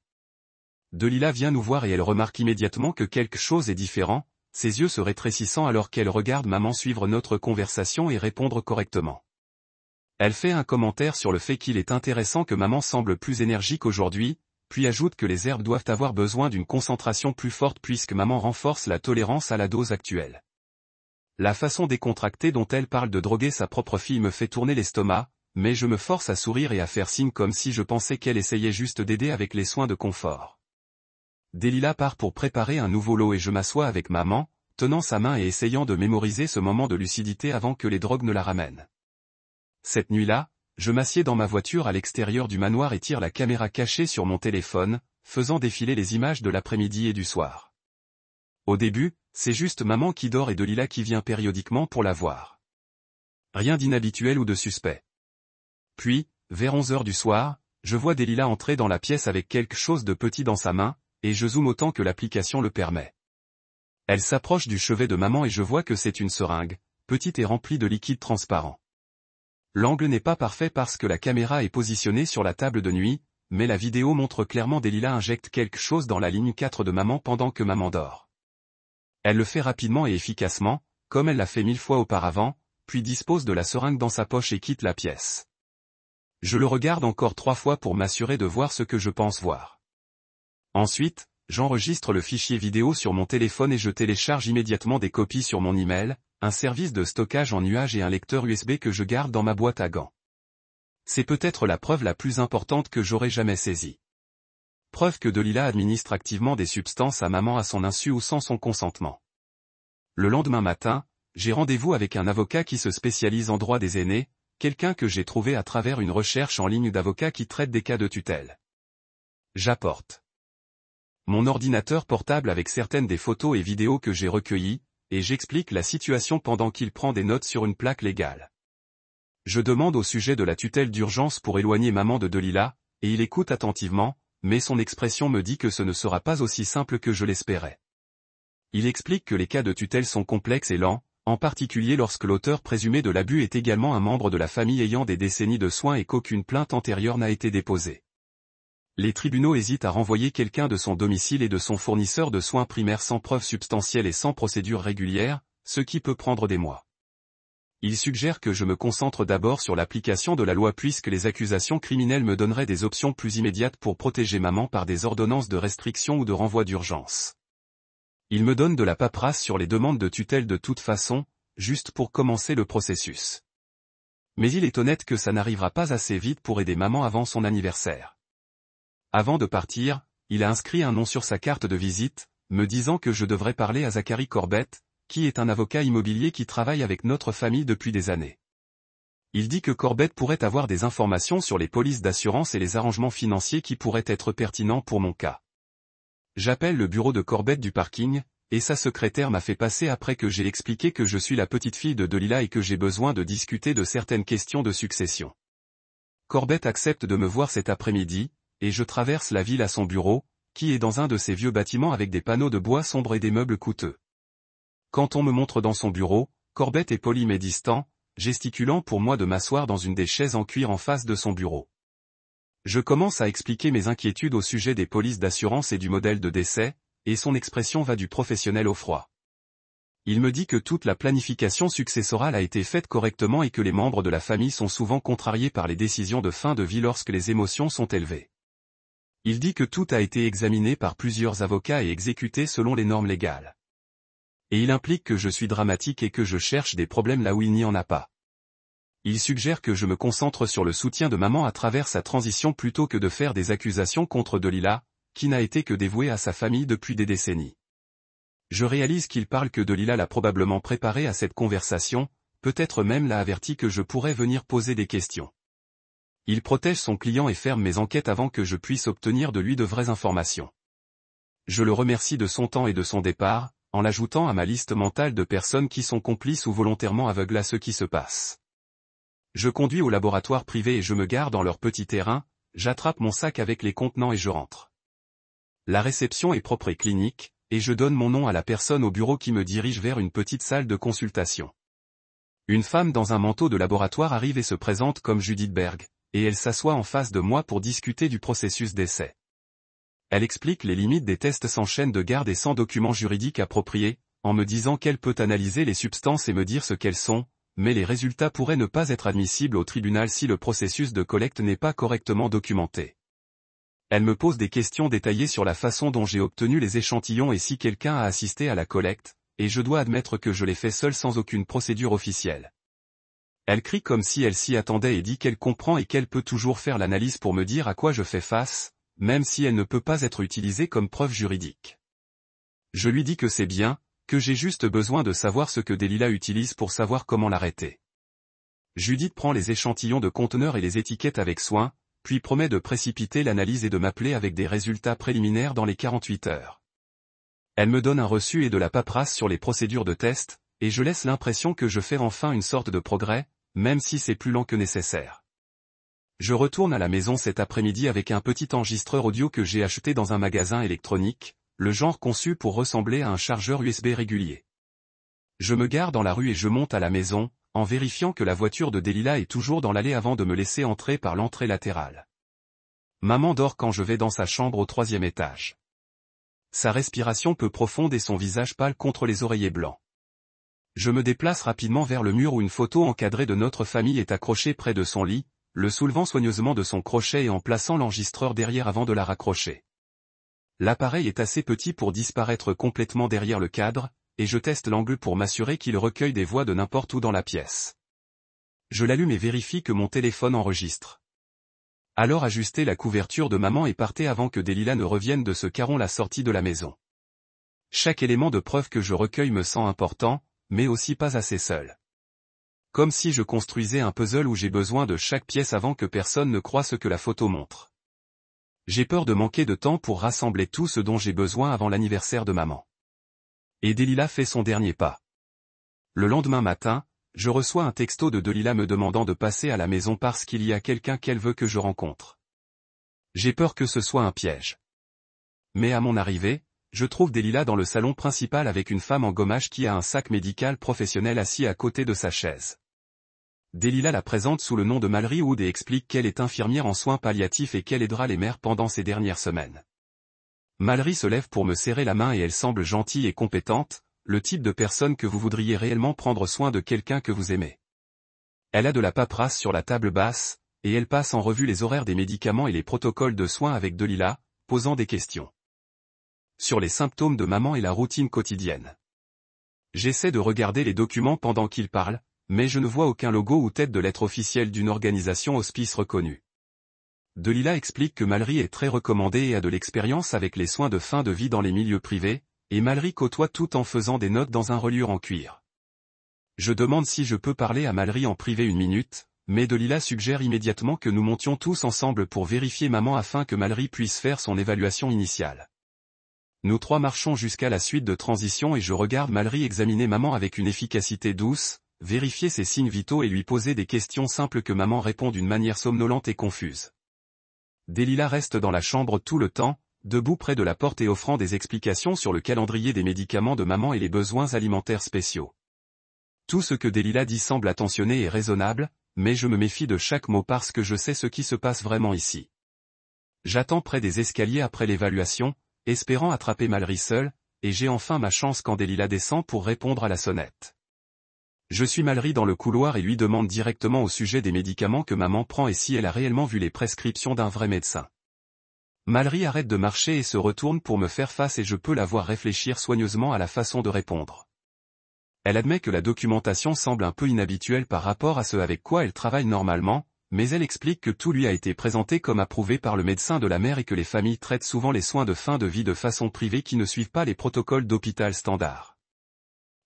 Delila vient nous voir et elle remarque immédiatement que quelque chose est différent, ses yeux se rétrécissant alors qu'elle regarde maman suivre notre conversation et répondre correctement. Elle fait un commentaire sur le fait qu'il est intéressant que maman semble plus énergique aujourd'hui, puis ajoute que les herbes doivent avoir besoin d'une concentration plus forte puisque maman renforce la tolérance à la dose actuelle. La façon décontractée dont elle parle de droguer sa propre fille me fait tourner l'estomac, mais je me force à sourire et à faire signe comme si je pensais qu'elle essayait juste d'aider avec les soins de confort. Delila part pour préparer un nouveau lot et je m'assois avec maman, tenant sa main et essayant de mémoriser ce moment de lucidité avant que les drogues ne la ramènent. Cette nuit-là, je m'assieds dans ma voiture à l'extérieur du manoir et tire la caméra cachée sur mon téléphone, faisant défiler les images de l'après-midi et du soir. Au début, c'est juste maman qui dort et Delila qui vient périodiquement pour la voir. Rien d'inhabituel ou de suspect. Puis, vers 11h du soir, je vois Delila entrer dans la pièce avec quelque chose de petit dans sa main, et je zoome autant que l'application le permet. Elle s'approche du chevet de maman et je vois que c'est une seringue, petite et remplie de liquide transparent. L'angle n'est pas parfait parce que la caméra est positionnée sur la table de nuit, mais la vidéo montre clairement Delila injecte quelque chose dans la ligne 4 de maman pendant que maman dort. Elle le fait rapidement et efficacement, comme elle l'a fait 1000 fois auparavant, puis dispose de la seringue dans sa poche et quitte la pièce. Je le regarde encore 3 fois pour m'assurer de voir ce que je pense voir. Ensuite, j'enregistre le fichier vidéo sur mon téléphone et je télécharge immédiatement des copies sur mon email, un service de stockage en nuage et un lecteur USB que je garde dans ma boîte à gants. C'est peut-être la preuve la plus importante que j'aurais jamais saisie. Preuve que Delila administre activement des substances à maman à son insu ou sans son consentement. Le lendemain matin, j'ai rendez-vous avec un avocat qui se spécialise en droit des aînés, quelqu'un que j'ai trouvé à travers une recherche en ligne d'avocats qui traitent des cas de tutelle. J'apporte mon ordinateur portable avec certaines des photos et vidéos que j'ai recueillies, et j'explique la situation pendant qu'il prend des notes sur une plaque légale. Je demande au sujet de la tutelle d'urgence pour éloigner maman de Delila, et il écoute attentivement, mais son expression me dit que ce ne sera pas aussi simple que je l'espérais. Il explique que les cas de tutelle sont complexes et lents, en particulier lorsque l'auteur présumé de l'abus est également un membre de la famille ayant des décennies de soins et qu'aucune plainte antérieure n'a été déposée. Les tribunaux hésitent à renvoyer quelqu'un de son domicile et de son fournisseur de soins primaires sans preuve substantielle et sans procédure régulière, ce qui peut prendre des mois. Il suggère que je me concentre d'abord sur l'application de la loi puisque les accusations criminelles me donneraient des options plus immédiates pour protéger maman par des ordonnances de restriction ou de renvoi d'urgence. Il me donne de la paperasse sur les demandes de tutelle de toute façon, juste pour commencer le processus. Mais il est honnête que ça n'arrivera pas assez vite pour aider maman avant son anniversaire. Avant de partir, il a inscrit un nom sur sa carte de visite, me disant que je devrais parler à Zachary Corbett, qui est un avocat immobilier qui travaille avec notre famille depuis des années. Il dit que Corbett pourrait avoir des informations sur les polices d'assurance et les arrangements financiers qui pourraient être pertinents pour mon cas. J'appelle le bureau de Corbett du parking, et sa secrétaire m'a fait passer après que j'ai expliqué que je suis la petite fille de Delila et que j'ai besoin de discuter de certaines questions de succession. Corbett accepte de me voir cet après-midi, et je traverse la ville à son bureau, qui est dans un de ces vieux bâtiments avec des panneaux de bois sombre et des meubles coûteux. Quand on me montre dans son bureau, Corbett est poli mais distant, gesticulant pour moi de m'asseoir dans une des chaises en cuir en face de son bureau. Je commence à expliquer mes inquiétudes au sujet des polices d'assurance et du modèle de décès, et son expression va du professionnel au froid. Il me dit que toute la planification successorale a été faite correctement et que les membres de la famille sont souvent contrariés par les décisions de fin de vie lorsque les émotions sont élevées. Il dit que tout a été examiné par plusieurs avocats et exécuté selon les normes légales. Et il implique que je suis dramatique et que je cherche des problèmes là où il n'y en a pas. Il suggère que je me concentre sur le soutien de maman à travers sa transition plutôt que de faire des accusations contre Delila, qui n'a été que dévouée à sa famille depuis des décennies. Je réalise qu'il parle que Delila l'a probablement préparé à cette conversation, peut-être même l'a averti que je pourrais venir poser des questions. Il protège son client et ferme mes enquêtes avant que je puisse obtenir de lui de vraies informations. Je le remercie de son temps et de son départ, en l'ajoutant à ma liste mentale de personnes qui sont complices ou volontairement aveugles à ce qui se passe. Je conduis au laboratoire privé et je me gare dans leur petit terrain, j'attrape mon sac avec les contenants et je rentre. La réception est propre et clinique, et je donne mon nom à la personne au bureau qui me dirige vers une petite salle de consultation. Une femme dans un manteau de laboratoire arrive et se présente comme Judith Berg, et elle s'assoit en face de moi pour discuter du processus d'essai. Elle explique les limites des tests sans chaîne de garde et sans documents juridiques appropriés, en me disant qu'elle peut analyser les substances et me dire ce qu'elles sont, mais les résultats pourraient ne pas être admissibles au tribunal si le processus de collecte n'est pas correctement documenté. Elle me pose des questions détaillées sur la façon dont j'ai obtenu les échantillons et si quelqu'un a assisté à la collecte, et je dois admettre que je l'ai fait seul sans aucune procédure officielle. Elle crie comme si elle s'y attendait et dit qu'elle comprend et qu'elle peut toujours faire l'analyse pour me dire à quoi je fais face, même si elle ne peut pas être utilisée comme preuve juridique. Je lui dis que c'est bien, que j'ai juste besoin de savoir ce que Delila utilise pour savoir comment l'arrêter. Judith prend les échantillons de conteneurs et les étiquettes avec soin, puis promet de précipiter l'analyse et de m'appeler avec des résultats préliminaires dans les 48 heures. Elle me donne un reçu et de la paperasse sur les procédures de test, et je laisse l'impression que je fais enfin une sorte de progrès, même si c'est plus lent que nécessaire. Je retourne à la maison cet après-midi avec un petit enregistreur audio que j'ai acheté dans un magasin électronique, le genre conçu pour ressembler à un chargeur USB régulier. Je me gare dans la rue et je monte à la maison, en vérifiant que la voiture de Delila est toujours dans l'allée avant de me laisser entrer par l'entrée latérale. Maman dort quand je vais dans sa chambre au 3e étage. Sa respiration peu profonde et son visage pâle contre les oreillers blancs. Je me déplace rapidement vers le mur où une photo encadrée de notre famille est accrochée près de son lit, le soulevant soigneusement de son crochet et en plaçant l'enregistreur derrière avant de la raccrocher. L'appareil est assez petit pour disparaître complètement derrière le cadre, et je teste l'angle pour m'assurer qu'il recueille des voix de n'importe où dans la pièce. Je l'allume et vérifie que mon téléphone enregistre. Alors ajustez la couverture de maman et partez avant que Delila ne revienne de ce qu'arrond la sortie de la maison. Chaque élément de preuve que je recueille me sent important, mais aussi pas assez seul. Comme si je construisais un puzzle où j'ai besoin de chaque pièce avant que personne ne croie ce que la photo montre. J'ai peur de manquer de temps pour rassembler tout ce dont j'ai besoin avant l'anniversaire de maman. Et Delila fait son dernier pas. Le lendemain matin, je reçois un texto de Delila me demandant de passer à la maison parce qu'il y a quelqu'un qu'elle veut que je rencontre. J'ai peur que ce soit un piège. Mais à mon arrivée, je trouve Delila dans le salon principal avec une femme en gommage qui a un sac médical professionnel assis à côté de sa chaise. Delila la présente sous le nom de Mallory Wood et explique qu'elle est infirmière en soins palliatifs et qu'elle aidera les mères pendant ces dernières semaines. Mallory se lève pour me serrer la main et elle semble gentille et compétente, le type de personne que vous voudriez réellement prendre soin de quelqu'un que vous aimez. Elle a de la paperasse sur la table basse, et elle passe en revue les horaires des médicaments et les protocoles de soins avec Delila, posant des questions sur les symptômes de maman et la routine quotidienne. J'essaie de regarder les documents pendant qu'il parle, mais je ne vois aucun logo ou tête de lettre officielle d'une organisation hospice reconnue. Delila explique que Mallory est très recommandée et a de l'expérience avec les soins de fin de vie dans les milieux privés, et Mallory côtoie tout en faisant des notes dans un reliure en cuir. Je demande si je peux parler à Mallory en privé une minute, mais Delila suggère immédiatement que nous montions tous ensemble pour vérifier maman afin que Mallory puisse faire son évaluation initiale. Nous trois marchons jusqu'à la suite de transition et je regarde Mallory examiner maman avec une efficacité douce, vérifier ses signes vitaux et lui poser des questions simples que maman répond d'une manière somnolente et confuse. Delila reste dans la chambre tout le temps, debout près de la porte et offrant des explications sur le calendrier des médicaments de maman et les besoins alimentaires spéciaux. Tout ce que Delila dit semble attentionné et raisonnable, mais je me méfie de chaque mot parce que je sais ce qui se passe vraiment ici. J'attends près des escaliers après l'évaluation, espérant attraper Mallory seule, et j'ai enfin ma chance quand Delila descend pour répondre à la sonnette. Je suis Mallory dans le couloir et lui demande directement au sujet des médicaments que maman prend et si elle a réellement vu les prescriptions d'un vrai médecin. Mallory arrête de marcher et se retourne pour me faire face et je peux la voir réfléchir soigneusement à la façon de répondre. Elle admet que la documentation semble un peu inhabituelle par rapport à ce avec quoi elle travaille normalement, mais elle explique que tout lui a été présenté comme approuvé par le médecin de la mère et que les familles traitent souvent les soins de fin de vie de façon privée qui ne suivent pas les protocoles d'hôpital standard.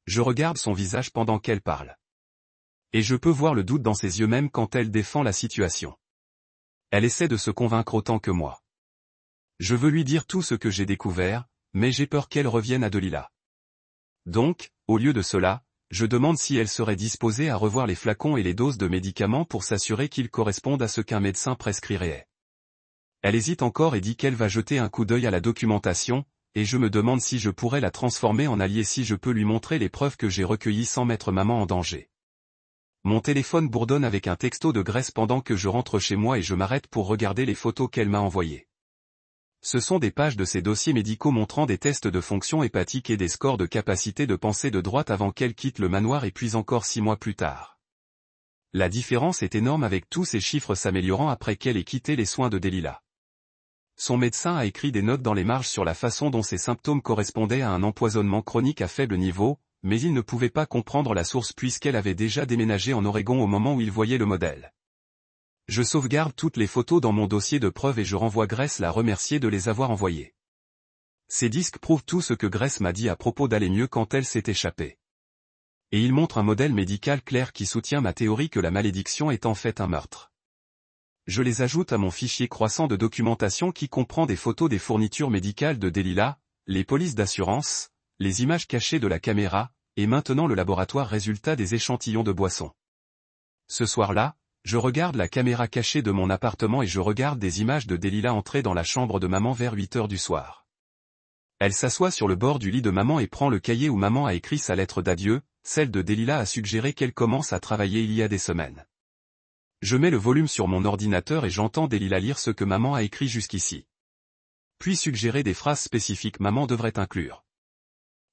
Je regarde son visage pendant qu'elle parle. Et je peux voir le doute dans ses yeux même quand elle défend la situation. Elle essaie de se convaincre autant que moi. Je veux lui dire tout ce que j'ai découvert, mais j'ai peur qu'elle revienne à Delilah. Donc, au lieu de cela, je demande si elle serait disposée à revoir les flacons et les doses de médicaments pour s'assurer qu'ils correspondent à ce qu'un médecin prescrirait. Elle hésite encore et dit qu'elle va jeter un coup d'œil à la documentation, et je me demande si je pourrais la transformer en allié si je peux lui montrer les preuves que j'ai recueillies sans mettre maman en danger. Mon téléphone bourdonne avec un texto de Grace pendant que je rentre chez moi et je m'arrête pour regarder les photos qu'elle m'a envoyées. Ce sont des pages de ses dossiers médicaux montrant des tests de fonction hépatique et des scores de capacité de pensée de droite avant qu'elle quitte le manoir et puis encore 6 mois plus tard. La différence est énorme avec tous ces chiffres s'améliorant après qu'elle ait quitté les soins de Delilah. Son médecin a écrit des notes dans les marges sur la façon dont ses symptômes correspondaient à un empoisonnement chronique à faible niveau, mais il ne pouvait pas comprendre la source puisqu'elle avait déjà déménagé en Oregon au moment où il voyait le modèle. Je sauvegarde toutes les photos dans mon dossier de preuves et je renvoie Grace la remercier de les avoir envoyées. Ces disques prouvent tout ce que Grace m'a dit à propos d'aller mieux quand elle s'est échappée. Et ils montrent un modèle médical clair qui soutient ma théorie que la malédiction est en fait un meurtre. Je les ajoute à mon fichier croissant de documentation qui comprend des photos des fournitures médicales de Delilah, les polices d'assurance, les images cachées de la caméra, et maintenant le laboratoire résultat des échantillons de boissons. Ce soir-là, je regarde la caméra cachée de mon appartement et je regarde des images de Delilah entrer dans la chambre de maman vers 8 heures du soir. Elle s'assoit sur le bord du lit de maman et prend le cahier où maman a écrit sa lettre d'adieu, celle de Delilah a suggéré qu'elle commence à travailler il y a des semaines. Je mets le volume sur mon ordinateur et j'entends Delilah lire ce que maman a écrit jusqu'ici. Puis suggérer des phrases spécifiques maman devrait inclure.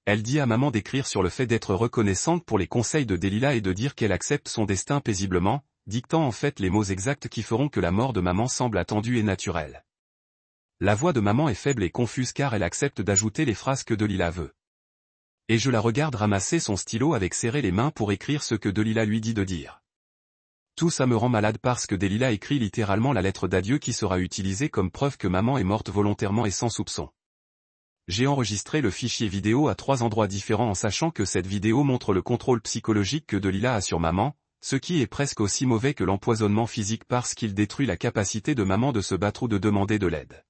Elle dit à maman d'écrire sur le fait d'être reconnaissante pour les conseils de Delilah et de dire qu'elle accepte son destin paisiblement, dictant en fait les mots exacts qui feront que la mort de maman semble attendue et naturelle. La voix de maman est faible et confuse car elle accepte d'ajouter les phrases que Delilah veut. Et je la regarde ramasser son stylo avec serré les mains pour écrire ce que Delilah lui dit de dire. Tout ça me rend malade parce que Delilah écrit littéralement la lettre d'adieu qui sera utilisée comme preuve que maman est morte volontairement et sans soupçon. J'ai enregistré le fichier vidéo à 3 endroits différents en sachant que cette vidéo montre le contrôle psychologique que Delilah a sur maman, ce qui est presque aussi mauvais que l'empoisonnement physique parce qu'il détruit la capacité de maman de se battre ou de demander de l'aide.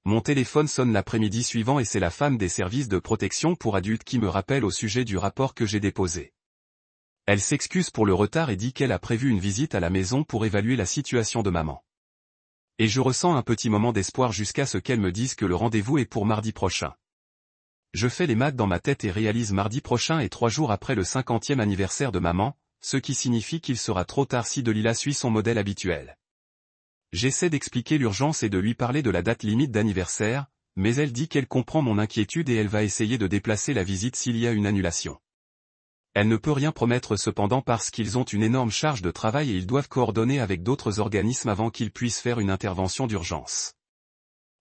Mon téléphone sonne l'après-midi suivant et c'est la femme des services de protection pour adultes qui me rappelle au sujet du rapport que j'ai déposé. Elle s'excuse pour le retard et dit qu'elle a prévu une visite à la maison pour évaluer la situation de maman. Et je ressens un petit moment d'espoir jusqu'à ce qu'elle me dise que le rendez-vous est pour mardi prochain. Je fais les maths dans ma tête et réalise mardi prochain et 3 jours après le 50e anniversaire de maman, ce qui signifie qu'il sera trop tard si Delilah suit son modèle habituel. J'essaie d'expliquer l'urgence et de lui parler de la date limite d'anniversaire, mais elle dit qu'elle comprend mon inquiétude et elle va essayer de déplacer la visite s'il y a une annulation. Elle ne peut rien promettre cependant parce qu'ils ont une énorme charge de travail et ils doivent coordonner avec d'autres organismes avant qu'ils puissent faire une intervention d'urgence.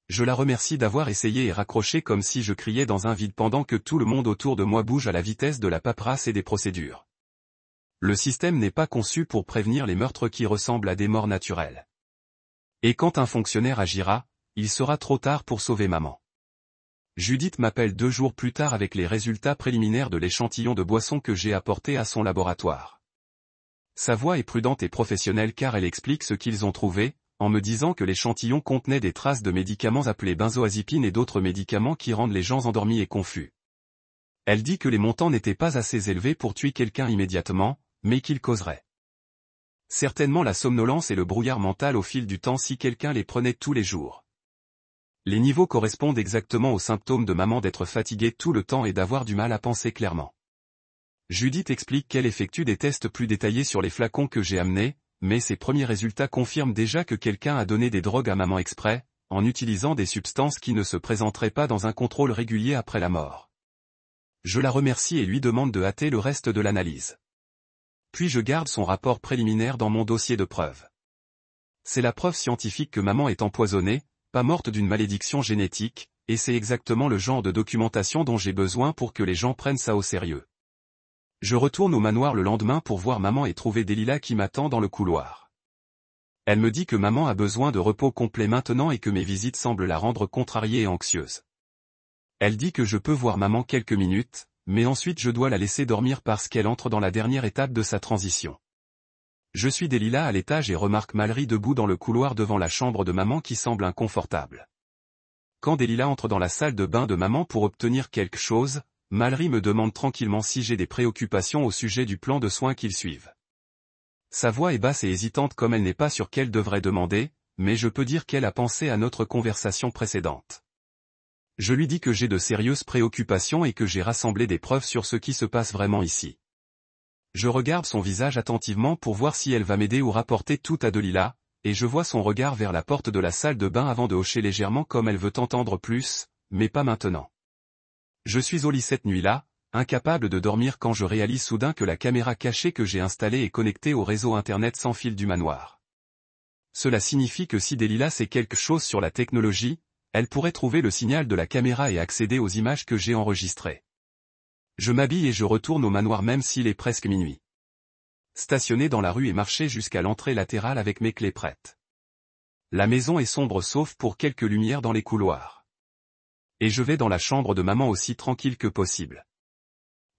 Je la remercie d'avoir essayé et raccroché comme si je criais dans un vide pendant que tout le monde autour de moi bouge à la vitesse de la paperasse et des procédures. Le système n'est pas conçu pour prévenir les meurtres qui ressemblent à des morts naturelles. Et quand un fonctionnaire agira, il sera trop tard pour sauver maman. Judith m'appelle 2 jours plus tard avec les résultats préliminaires de l'échantillon de boisson que j'ai apporté à son laboratoire. Sa voix est prudente et professionnelle car elle explique ce qu'ils ont trouvé, en me disant que l'échantillon contenait des traces de médicaments appelés benzodiazépines et d'autres médicaments qui rendent les gens endormis et confus. Elle dit que les montants n'étaient pas assez élevés pour tuer quelqu'un immédiatement, mais qu'ils causeraient certainement la somnolence et le brouillard mental au fil du temps si quelqu'un les prenait tous les jours. Les niveaux correspondent exactement aux symptômes de maman d'être fatiguée tout le temps et d'avoir du mal à penser clairement. Judith explique qu'elle effectue des tests plus détaillés sur les flacons que j'ai amenés, mais ses premiers résultats confirment déjà que quelqu'un a donné des drogues à maman exprès, en utilisant des substances qui ne se présenteraient pas dans un contrôle régulier après la mort. Je la remercie et lui demande de hâter le reste de l'analyse. Puis je garde son rapport préliminaire dans mon dossier de preuves. C'est la preuve scientifique que maman est empoisonnée, pas morte d'une malédiction génétique, et c'est exactement le genre de documentation dont j'ai besoin pour que les gens prennent ça au sérieux. Je retourne au manoir le lendemain pour voir maman et trouver Delilah qui m'attend dans le couloir. Elle me dit que maman a besoin de repos complet maintenant et que mes visites semblent la rendre contrariée et anxieuse. Elle dit que je peux voir maman quelques minutes, mais ensuite je dois la laisser dormir parce qu'elle entre dans la dernière étape de sa transition. Je suis Delilah à l'étage et remarque Mallory debout dans le couloir devant la chambre de maman qui semble inconfortable. Quand Delilah entre dans la salle de bain de maman pour obtenir quelque chose, Mallory me demande tranquillement si j'ai des préoccupations au sujet du plan de soins qu'ils suivent. Sa voix est basse et hésitante comme elle n'est pas sûre qu'elle devrait demander, mais je peux dire qu'elle a pensé à notre conversation précédente. Je lui dis que j'ai de sérieuses préoccupations et que j'ai rassemblé des preuves sur ce qui se passe vraiment ici. Je regarde son visage attentivement pour voir si elle va m'aider ou rapporter tout à Delilah, et je vois son regard vers la porte de la salle de bain avant de hocher légèrement comme elle veut entendre plus, mais pas maintenant. Je suis au lit cette nuit-là, incapable de dormir quand je réalise soudain que la caméra cachée que j'ai installée est connectée au réseau internet sans fil du manoir. Cela signifie que si Delilah sait quelque chose sur la technologie, elle pourrait trouver le signal de la caméra et accéder aux images que j'ai enregistrées. Je m'habille et je retourne au manoir même s'il est presque minuit. Stationner dans la rue et marcher jusqu'à l'entrée latérale avec mes clés prêtes. La maison est sombre sauf pour quelques lumières dans les couloirs. Et je vais dans la chambre de maman aussi tranquille que possible.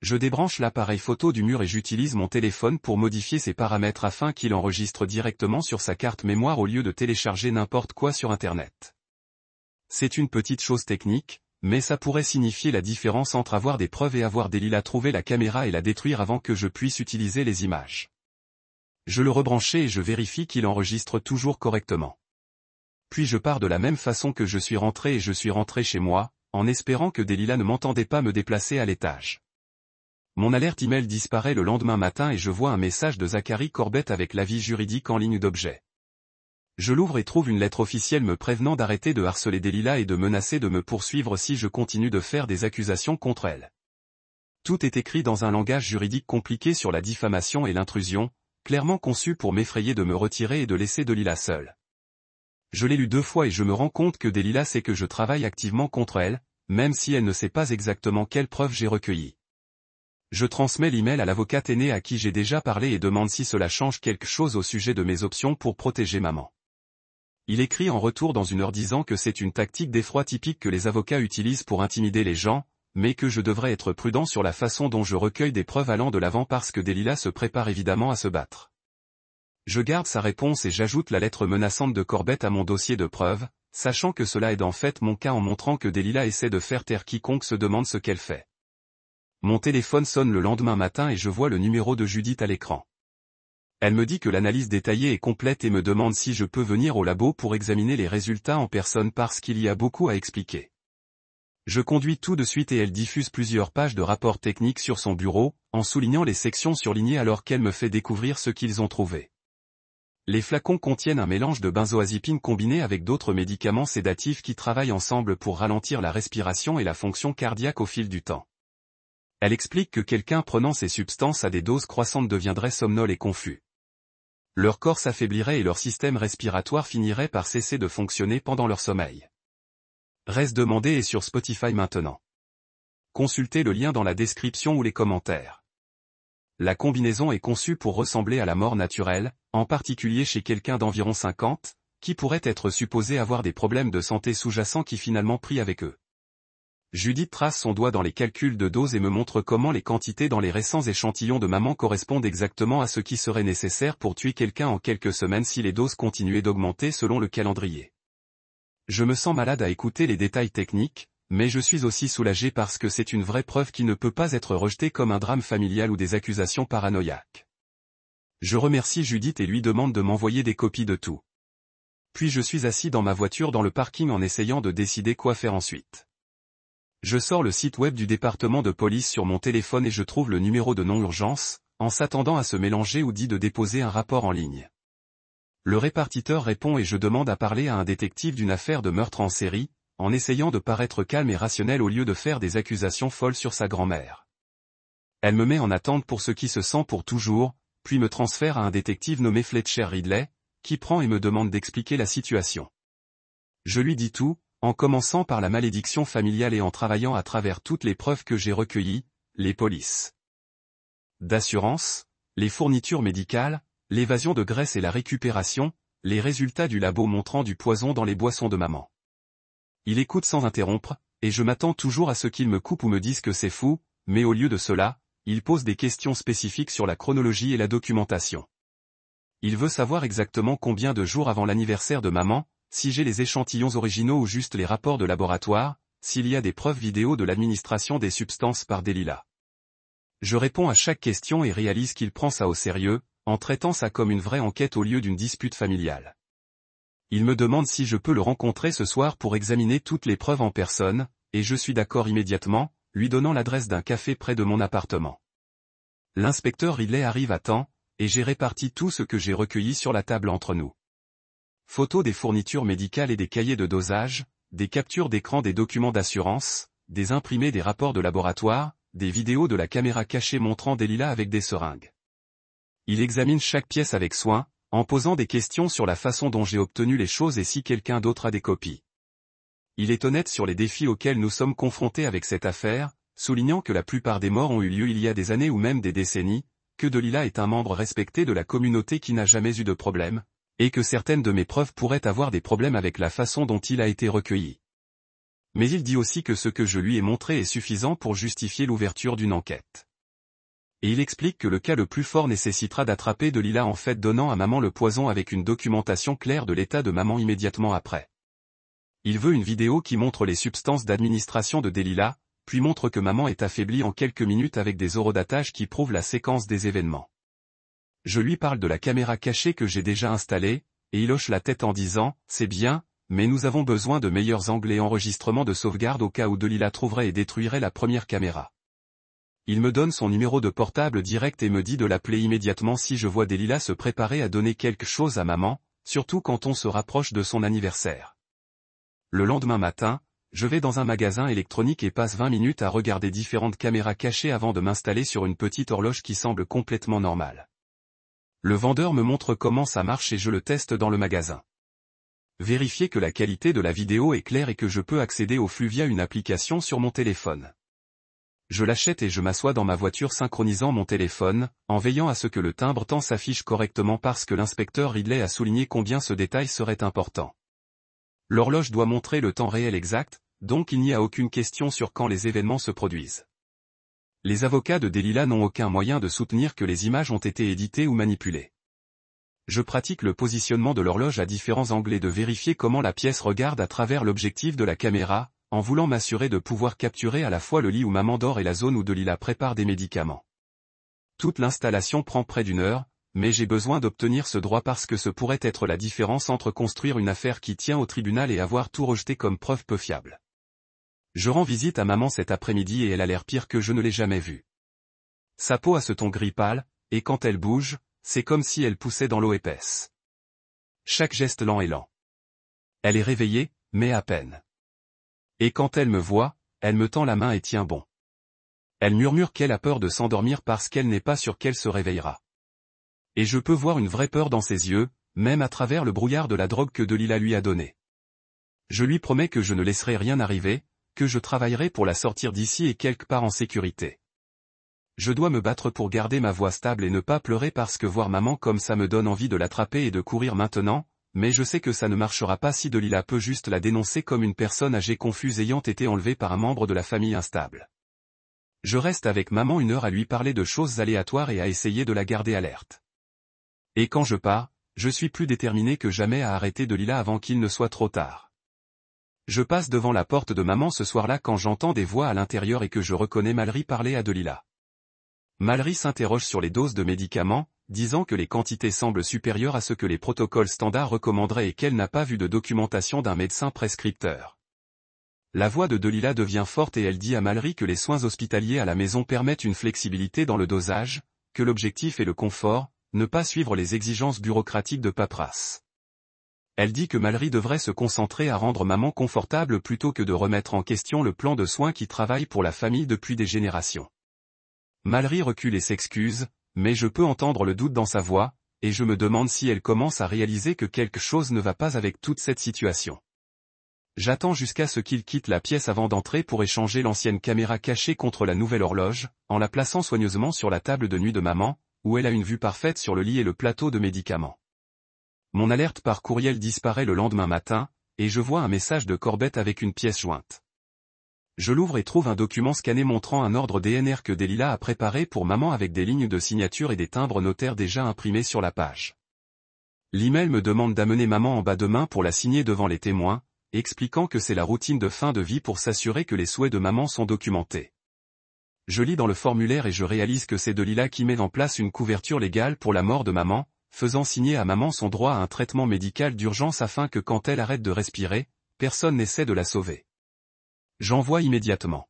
Je débranche l'appareil photo du mur et j'utilise mon téléphone pour modifier ses paramètres afin qu'il enregistre directement sur sa carte mémoire au lieu de télécharger n'importe quoi sur Internet. C'est une petite chose technique, mais ça pourrait signifier la différence entre avoir des preuves et avoir Delilah trouver la caméra et la détruire avant que je puisse utiliser les images. Je le rebranche et je vérifie qu'il enregistre toujours correctement. Puis je pars de la même façon que je suis rentré et je suis rentré chez moi, en espérant que Delilah ne m'entendait pas me déplacer à l'étage. Mon alerte email disparaît le lendemain matin et je vois un message de Zachary Corbett avec l'avis juridique en ligne d'objet. Je l'ouvre et trouve une lettre officielle me prévenant d'arrêter de harceler Delilah et de menacer de me poursuivre si je continue de faire des accusations contre elle. Tout est écrit dans un langage juridique compliqué sur la diffamation et l'intrusion, clairement conçu pour m'effrayer de me retirer et de laisser Delilah seule. Je l'ai lu 2 fois et je me rends compte que Delilah sait que je travaille activement contre elle, même si elle ne sait pas exactement quelles preuves j'ai recueillies. Je transmets l'email à l'avocate aînée à qui j'ai déjà parlé et demande si cela change quelque chose au sujet de mes options pour protéger maman. Il écrit en retour dans 1 heure disant que c'est une tactique d'effroi typique que les avocats utilisent pour intimider les gens, mais que je devrais être prudent sur la façon dont je recueille des preuves allant de l'avant parce que Delilah se prépare évidemment à se battre. Je garde sa réponse et j'ajoute la lettre menaçante de Corbett à mon dossier de preuves, sachant que cela aide en fait mon cas en montrant que Delilah essaie de faire taire quiconque se demande ce qu'elle fait. Mon téléphone sonne le lendemain matin et je vois le numéro de Judith à l'écran. Elle me dit que l'analyse détaillée est complète et me demande si je peux venir au labo pour examiner les résultats en personne parce qu'il y a beaucoup à expliquer. Je conduis tout de suite et elle diffuse plusieurs pages de rapports techniques sur son bureau, en soulignant les sections surlignées alors qu'elle me fait découvrir ce qu'ils ont trouvé. Les flacons contiennent un mélange de benzodiazépine combiné avec d'autres médicaments sédatifs qui travaillent ensemble pour ralentir la respiration et la fonction cardiaque au fil du temps. Elle explique que quelqu'un prenant ces substances à des doses croissantes deviendrait somnolent et confus. Leur corps s'affaiblirait et leur système respiratoire finirait par cesser de fonctionner pendant leur sommeil. Reste demandé et sur Spotify maintenant. Consultez le lien dans la description ou les commentaires. La combinaison est conçue pour ressembler à la mort naturelle, en particulier chez quelqu'un d'environ 50, qui pourrait être supposé avoir des problèmes de santé sous-jacents qui finalement prient avec eux. Judith trace son doigt dans les calculs de dose et me montre comment les quantités dans les récents échantillons de maman correspondent exactement à ce qui serait nécessaire pour tuer quelqu'un en quelques semaines si les doses continuaient d'augmenter selon le calendrier. Je me sens malade à écouter les détails techniques, mais je suis aussi soulagé parce que c'est une vraie preuve qui ne peut pas être rejetée comme un drame familial ou des accusations paranoïaques. Je remercie Judith et lui demande de m'envoyer des copies de tout. Puis je suis assis dans ma voiture dans le parking en essayant de décider quoi faire ensuite. Je sors le site web du département de police sur mon téléphone et je trouve le numéro de non-urgence, en s'attendant à se mélanger ou dit de déposer un rapport en ligne. Le répartiteur répond et je demande à parler à un détective d'une affaire de meurtre en série, en essayant de paraître calme et rationnel au lieu de faire des accusations folles sur sa grand-mère. Elle me met en attente pour ce qui se sent pour toujours, puis me transfère à un détective nommé Fletcher Ridley, qui prend et me demande d'expliquer la situation. Je lui dis tout, en commençant par la malédiction familiale et en travaillant à travers toutes les preuves que j'ai recueillies, les polices. d'assurance, les fournitures médicales, l'évasion de graisse et la récupération, les résultats du labo montrant du poison dans les boissons de maman. Il écoute sans interrompre, et je m'attends toujours à ce qu'il me coupe ou me dise que c'est fou, mais au lieu de cela, il pose des questions spécifiques sur la chronologie et la documentation. Il veut savoir exactement combien de jours avant l'anniversaire de maman, si j'ai les échantillons originaux ou juste les rapports de laboratoire, s'il y a des preuves vidéo de l'administration des substances par Delilah. Je réponds à chaque question et réalise qu'il prend ça au sérieux, en traitant ça comme une vraie enquête au lieu d'une dispute familiale. Il me demande si je peux le rencontrer ce soir pour examiner toutes les preuves en personne, et je suis d'accord immédiatement, lui donnant l'adresse d'un café près de mon appartement. L'inspecteur Ridley arrive à temps, et j'ai réparti tout ce que j'ai recueilli sur la table entre nous. Photos des fournitures médicales et des cahiers de dosage, des captures d'écran des documents d'assurance, des imprimés des rapports de laboratoire, des vidéos de la caméra cachée montrant Delilah avec des seringues. Il examine chaque pièce avec soin, en posant des questions sur la façon dont j'ai obtenu les choses et si quelqu'un d'autre a des copies. Il est honnête sur les défis auxquels nous sommes confrontés avec cette affaire, soulignant que la plupart des morts ont eu lieu il y a des années ou même des décennies, que Delilah est un membre respecté de la communauté qui n'a jamais eu de problème, et que certaines de mes preuves pourraient avoir des problèmes avec la façon dont il a été recueilli. Mais il dit aussi que ce que je lui ai montré est suffisant pour justifier l'ouverture d'une enquête. Et il explique que le cas le plus fort nécessitera d'attraper Delilah en fait donnant à maman le poison avec une documentation claire de l'état de maman immédiatement après. Il veut une vidéo qui montre les substances d'administration de Delilah, puis montre que maman est affaiblie en quelques minutes avec des horodatage qui prouvent la séquence des événements. Je lui parle de la caméra cachée que j'ai déjà installée, et il hoche la tête en disant « C'est bien, mais nous avons besoin de meilleurs angles et enregistrements de sauvegarde au cas où Delilah trouverait et détruirait la première caméra. » Il me donne son numéro de portable direct et me dit de l'appeler immédiatement si je vois Delilah se préparer à donner quelque chose à maman, surtout quand on se rapproche de son anniversaire. Le lendemain matin, je vais dans un magasin électronique et passe 20 minutes à regarder différentes caméras cachées avant de m'installer sur une petite horloge qui semble complètement normale. Le vendeur me montre comment ça marche et je le teste dans le magasin. Vérifier que la qualité de la vidéo est claire et que je peux accéder au flux via une application sur mon téléphone. Je l'achète et je m'assois dans ma voiture synchronisant mon téléphone, en veillant à ce que le timbre-temps s'affiche correctement parce que l'inspecteur Ridley a souligné combien ce détail serait important. L'horloge doit montrer le temps réel exact, donc il n'y a aucune question sur quand les événements se produisent. Les avocats de Delilah n'ont aucun moyen de soutenir que les images ont été éditées ou manipulées. Je pratique le positionnement de l'horloge à différents angles et de vérifier comment la pièce regarde à travers l'objectif de la caméra, en voulant m'assurer de pouvoir capturer à la fois le lit où maman dort et la zone où Delilah prépare des médicaments. Toute l'installation prend près d'1 heure, mais j'ai besoin d'obtenir ce droit parce que ce pourrait être la différence entre construire une affaire qui tient au tribunal et avoir tout rejeté comme preuve peu fiable. Je rends visite à maman cet après-midi et elle a l'air pire que je ne l'ai jamais vue. Sa peau a ce ton gris pâle, et quand elle bouge, c'est comme si elle poussait dans l'eau épaisse. Chaque geste lent est lent. Elle est réveillée, mais à peine. Et quand elle me voit, elle me tend la main et tient bon. Elle murmure qu'elle a peur de s'endormir parce qu'elle n'est pas sûre qu'elle se réveillera. Et je peux voir une vraie peur dans ses yeux, même à travers le brouillard de la drogue que Delilah lui a donné. Je lui promets que je ne laisserai rien arriver, que je travaillerai pour la sortir d'ici et quelque part en sécurité. Je dois me battre pour garder ma voix stable et ne pas pleurer parce que voir maman comme ça me donne envie de l'attraper et de courir maintenant, mais je sais que ça ne marchera pas si Delilah peut juste la dénoncer comme une personne âgée confuse ayant été enlevée par un membre de la famille instable. Je reste avec maman 1 heure à lui parler de choses aléatoires et à essayer de la garder alerte. Et quand je pars, je suis plus déterminé que jamais à arrêter Delilah avant qu'il ne soit trop tard. Je passe devant la porte de maman ce soir-là quand j'entends des voix à l'intérieur et que je reconnais Mallory parler à Delilah. Mallory s'interroge sur les doses de médicaments, disant que les quantités semblent supérieures à ce que les protocoles standards recommanderaient et qu'elle n'a pas vu de documentation d'un médecin prescripteur. La voix de Delilah devient forte et elle dit à Mallory que les soins hospitaliers à la maison permettent une flexibilité dans le dosage, que l'objectif est le confort, ne pas suivre les exigences bureaucratiques de paperasse. Elle dit que Mallory devrait se concentrer à rendre maman confortable plutôt que de remettre en question le plan de soins qui travaille pour la famille depuis des générations. Mallory recule et s'excuse, mais je peux entendre le doute dans sa voix, et je me demande si elle commence à réaliser que quelque chose ne va pas avec toute cette situation. J'attends jusqu'à ce qu'il quitte la pièce avant d'entrer pour échanger l'ancienne caméra cachée contre la nouvelle horloge, en la plaçant soigneusement sur la table de nuit de maman, où elle a une vue parfaite sur le lit et le plateau de médicaments. Mon alerte par courriel disparaît le lendemain matin, et je vois un message de Corbett avec une pièce jointe. Je l'ouvre et trouve un document scanné montrant un ordre DNR que Delilah a préparé pour maman avec des lignes de signature et des timbres notaires déjà imprimés sur la page. L'email me demande d'amener maman en bas de main pour la signer devant les témoins, expliquant que c'est la routine de fin de vie pour s'assurer que les souhaits de maman sont documentés. Je lis dans le formulaire et je réalise que c'est Delilah qui met en place une couverture légale pour la mort de maman, faisant signer à maman son droit à un traitement médical d'urgence afin que quand elle arrête de respirer, personne n'essaie de la sauver. J'envoie immédiatement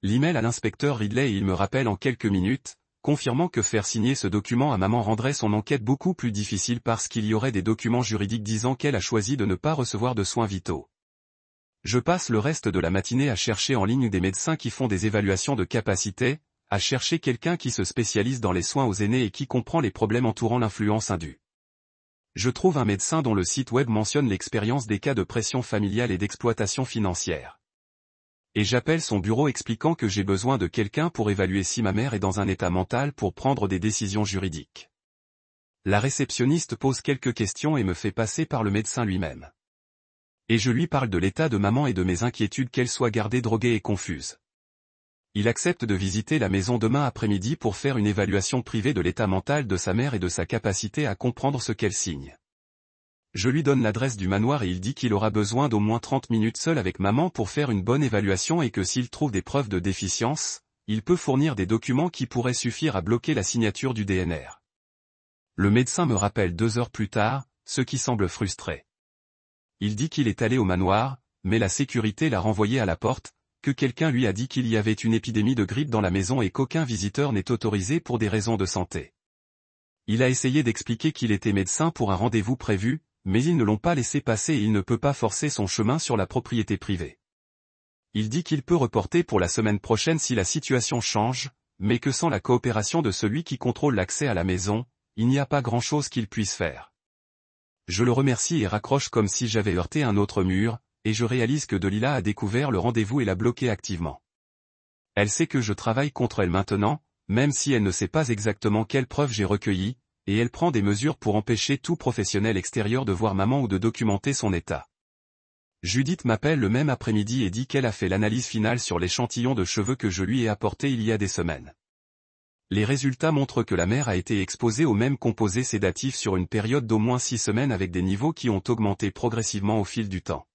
l'email à l'inspecteur Ridley et il me rappelle en quelques minutes, confirmant que faire signer ce document à maman rendrait son enquête beaucoup plus difficile parce qu'il y aurait des documents juridiques disant qu'elle a choisi de ne pas recevoir de soins vitaux. Je passe le reste de la matinée à chercher en ligne des médecins qui font des évaluations de capacité, à chercher quelqu'un qui se spécialise dans les soins aux aînés et qui comprend les problèmes entourant l'influence indue. Je trouve un médecin dont le site web mentionne l'expérience des cas de pression familiale et d'exploitation financière. Et j'appelle son bureau expliquant que j'ai besoin de quelqu'un pour évaluer si ma mère est dans un état mental pour prendre des décisions juridiques. La réceptionniste pose quelques questions et me fait passer par le médecin lui-même. Et je lui parle de l'état de maman et de mes inquiétudes qu'elle soit gardée droguée et confuse. Il accepte de visiter la maison demain après-midi pour faire une évaluation privée de l'état mental de sa mère et de sa capacité à comprendre ce qu'elle signe. Je lui donne l'adresse du manoir et il dit qu'il aura besoin d'au moins 30 minutes seul avec maman pour faire une bonne évaluation et que s'il trouve des preuves de déficience, il peut fournir des documents qui pourraient suffire à bloquer la signature du DNR. Le médecin me rappelle 2 heures plus tard, ce qui semble frustré. Il dit qu'il est allé au manoir, mais la sécurité l'a renvoyé à la porte, que quelqu'un lui a dit qu'il y avait une épidémie de grippe dans la maison et qu'aucun visiteur n'est autorisé pour des raisons de santé. Il a essayé d'expliquer qu'il était médecin pour un rendez-vous prévu, mais ils ne l'ont pas laissé passer et il ne peut pas forcer son chemin sur la propriété privée. Il dit qu'il peut reporter pour la semaine prochaine si la situation change, mais que sans la coopération de celui qui contrôle l'accès à la maison, il n'y a pas grand-chose qu'il puisse faire. Je le remercie et raccroche comme si j'avais heurté un autre mur, et je réalise que Delilah a découvert le rendez-vous et l'a bloqué activement. Elle sait que je travaille contre elle maintenant, même si elle ne sait pas exactement quelles preuves j'ai recueillies, et elle prend des mesures pour empêcher tout professionnel extérieur de voir maman ou de documenter son état. Judith m'appelle le même après-midi et dit qu'elle a fait l'analyse finale sur l'échantillon de cheveux que je lui ai apporté il y a des semaines. Les résultats montrent que la mère a été exposée au même composé sédatif sur une période d'au moins 6 semaines avec des niveaux qui ont augmenté progressivement au fil du temps.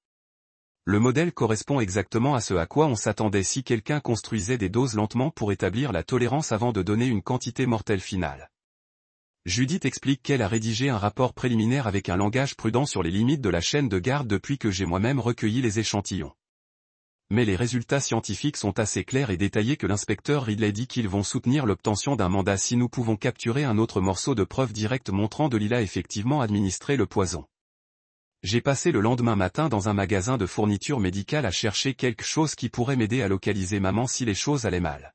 Le modèle correspond exactement à ce à quoi on s'attendait si quelqu'un construisait des doses lentement pour établir la tolérance avant de donner une quantité mortelle finale. Judith explique qu'elle a rédigé un rapport préliminaire avec un langage prudent sur les limites de la chaîne de garde depuis que j'ai moi-même recueilli les échantillons. Mais les résultats scientifiques sont assez clairs et détaillés que l'inspecteur Ridley dit qu'ils vont soutenir l'obtention d'un mandat si nous pouvons capturer un autre morceau de preuve directe montrant Delilah effectivement administré le poison. J'ai passé le lendemain matin dans un magasin de fournitures médicales à chercher quelque chose qui pourrait m'aider à localiser maman si les choses allaient mal.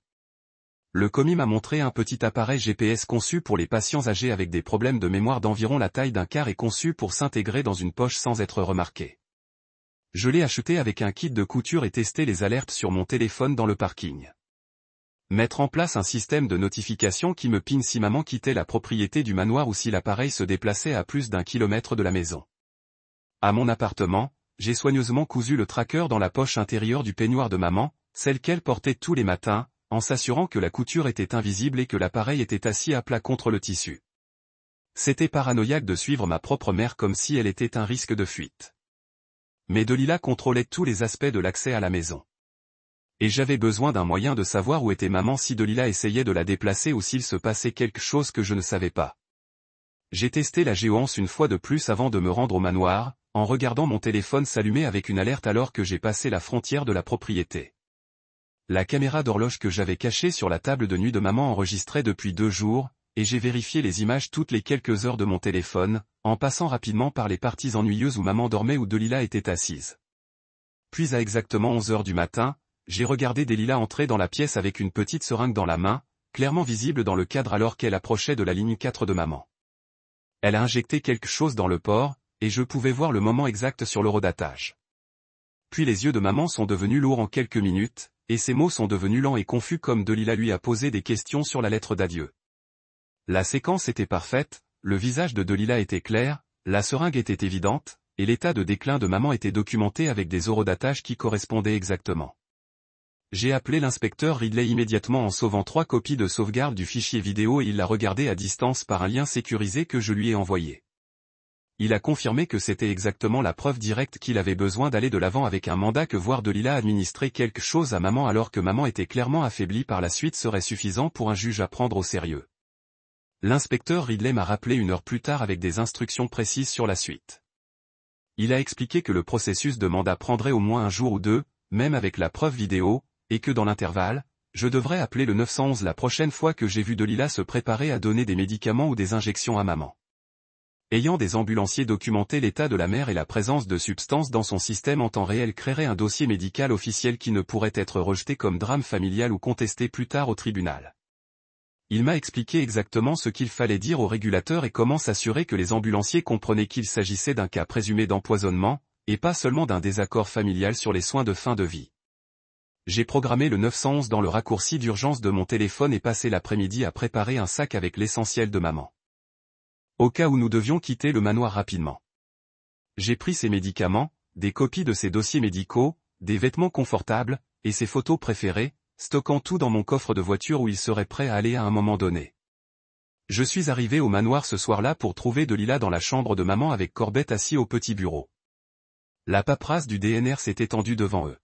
Le commis m'a montré un petit appareil GPS conçu pour les patients âgés avec des problèmes de mémoire d'environ la taille d'un quart et conçu pour s'intégrer dans une poche sans être remarqué. Je l'ai acheté avec un kit de couture et testé les alertes sur mon téléphone dans le parking. Mettre en place un système de notification qui me ping si maman quittait la propriété du manoir ou si l'appareil se déplaçait à plus d'1 kilomètre de la maison. À mon appartement, j'ai soigneusement cousu le tracker dans la poche intérieure du peignoir de maman, celle qu'elle portait tous les matins, en s'assurant que la couture était invisible et que l'appareil était assis à plat contre le tissu. C'était paranoïaque de suivre ma propre mère comme si elle était un risque de fuite. Mais Delilah contrôlait tous les aspects de l'accès à la maison. Et j'avais besoin d'un moyen de savoir où était maman si Delilah essayait de la déplacer ou s'il se passait quelque chose que je ne savais pas. J'ai testé la géance une fois de plus avant de me rendre au manoir, en regardant mon téléphone s'allumer avec une alerte alors que j'ai passé la frontière de la propriété. La caméra d'horloge que j'avais cachée sur la table de nuit de maman enregistrait depuis 2 jours, et j'ai vérifié les images toutes les quelques heures de mon téléphone, en passant rapidement par les parties ennuyeuses où maman dormait ou Delilah était assise. Puis à exactement 11 heures du matin, j'ai regardé Delilah entrer dans la pièce avec une petite seringue dans la main, clairement visible dans le cadre alors qu'elle approchait de la ligne 4 de maman. Elle a injecté quelque chose dans le port, et je pouvais voir le moment exact sur l'horodatage. Puis les yeux de maman sont devenus lourds en quelques minutes, et ses mots sont devenus lents et confus comme Delila lui a posé des questions sur la lettre d'adieu. La séquence était parfaite, le visage de Delila était clair, la seringue était évidente, et l'état de déclin de maman était documenté avec des horodatage qui correspondaient exactement. J'ai appelé l'inspecteur Ridley immédiatement en sauvant 3 copies de sauvegarde du fichier vidéo et il l'a regardé à distance par un lien sécurisé que je lui ai envoyé. Il a confirmé que c'était exactement la preuve directe qu'il avait besoin d'aller de l'avant avec un mandat que voir Delila administrer quelque chose à maman alors que maman était clairement affaiblie par la suite serait suffisant pour un juge à prendre au sérieux. L'inspecteur Ridley m'a rappelé 1 heure plus tard avec des instructions précises sur la suite. Il a expliqué que le processus de mandat prendrait au moins 1 jour ou 2, même avec la preuve vidéo, et que dans l'intervalle, je devrais appeler le 911 la prochaine fois que j'ai vu Delila se préparer à donner des médicaments ou des injections à maman. Ayant des ambulanciers documenter l'état de la mère et la présence de substances dans son système en temps réel créerait un dossier médical officiel qui ne pourrait être rejeté comme drame familial ou contesté plus tard au tribunal. Il m'a expliqué exactement ce qu'il fallait dire au régulateur et comment s'assurer que les ambulanciers comprenaient qu'il s'agissait d'un cas présumé d'empoisonnement, et pas seulement d'un désaccord familial sur les soins de fin de vie. J'ai programmé le 911 dans le raccourci d'urgence de mon téléphone et passé l'après-midi à préparer un sac avec l'essentiel de maman. Au cas où nous devions quitter le manoir rapidement. J'ai pris ses médicaments, des copies de ses dossiers médicaux, des vêtements confortables, et ses photos préférées, stockant tout dans mon coffre de voiture où il serait prêt à aller à un moment donné. Je suis arrivé au manoir ce soir-là pour trouver Delila dans la chambre de maman avec Corbett assis au petit bureau. La paperasse du DNR s'est étendue devant eux.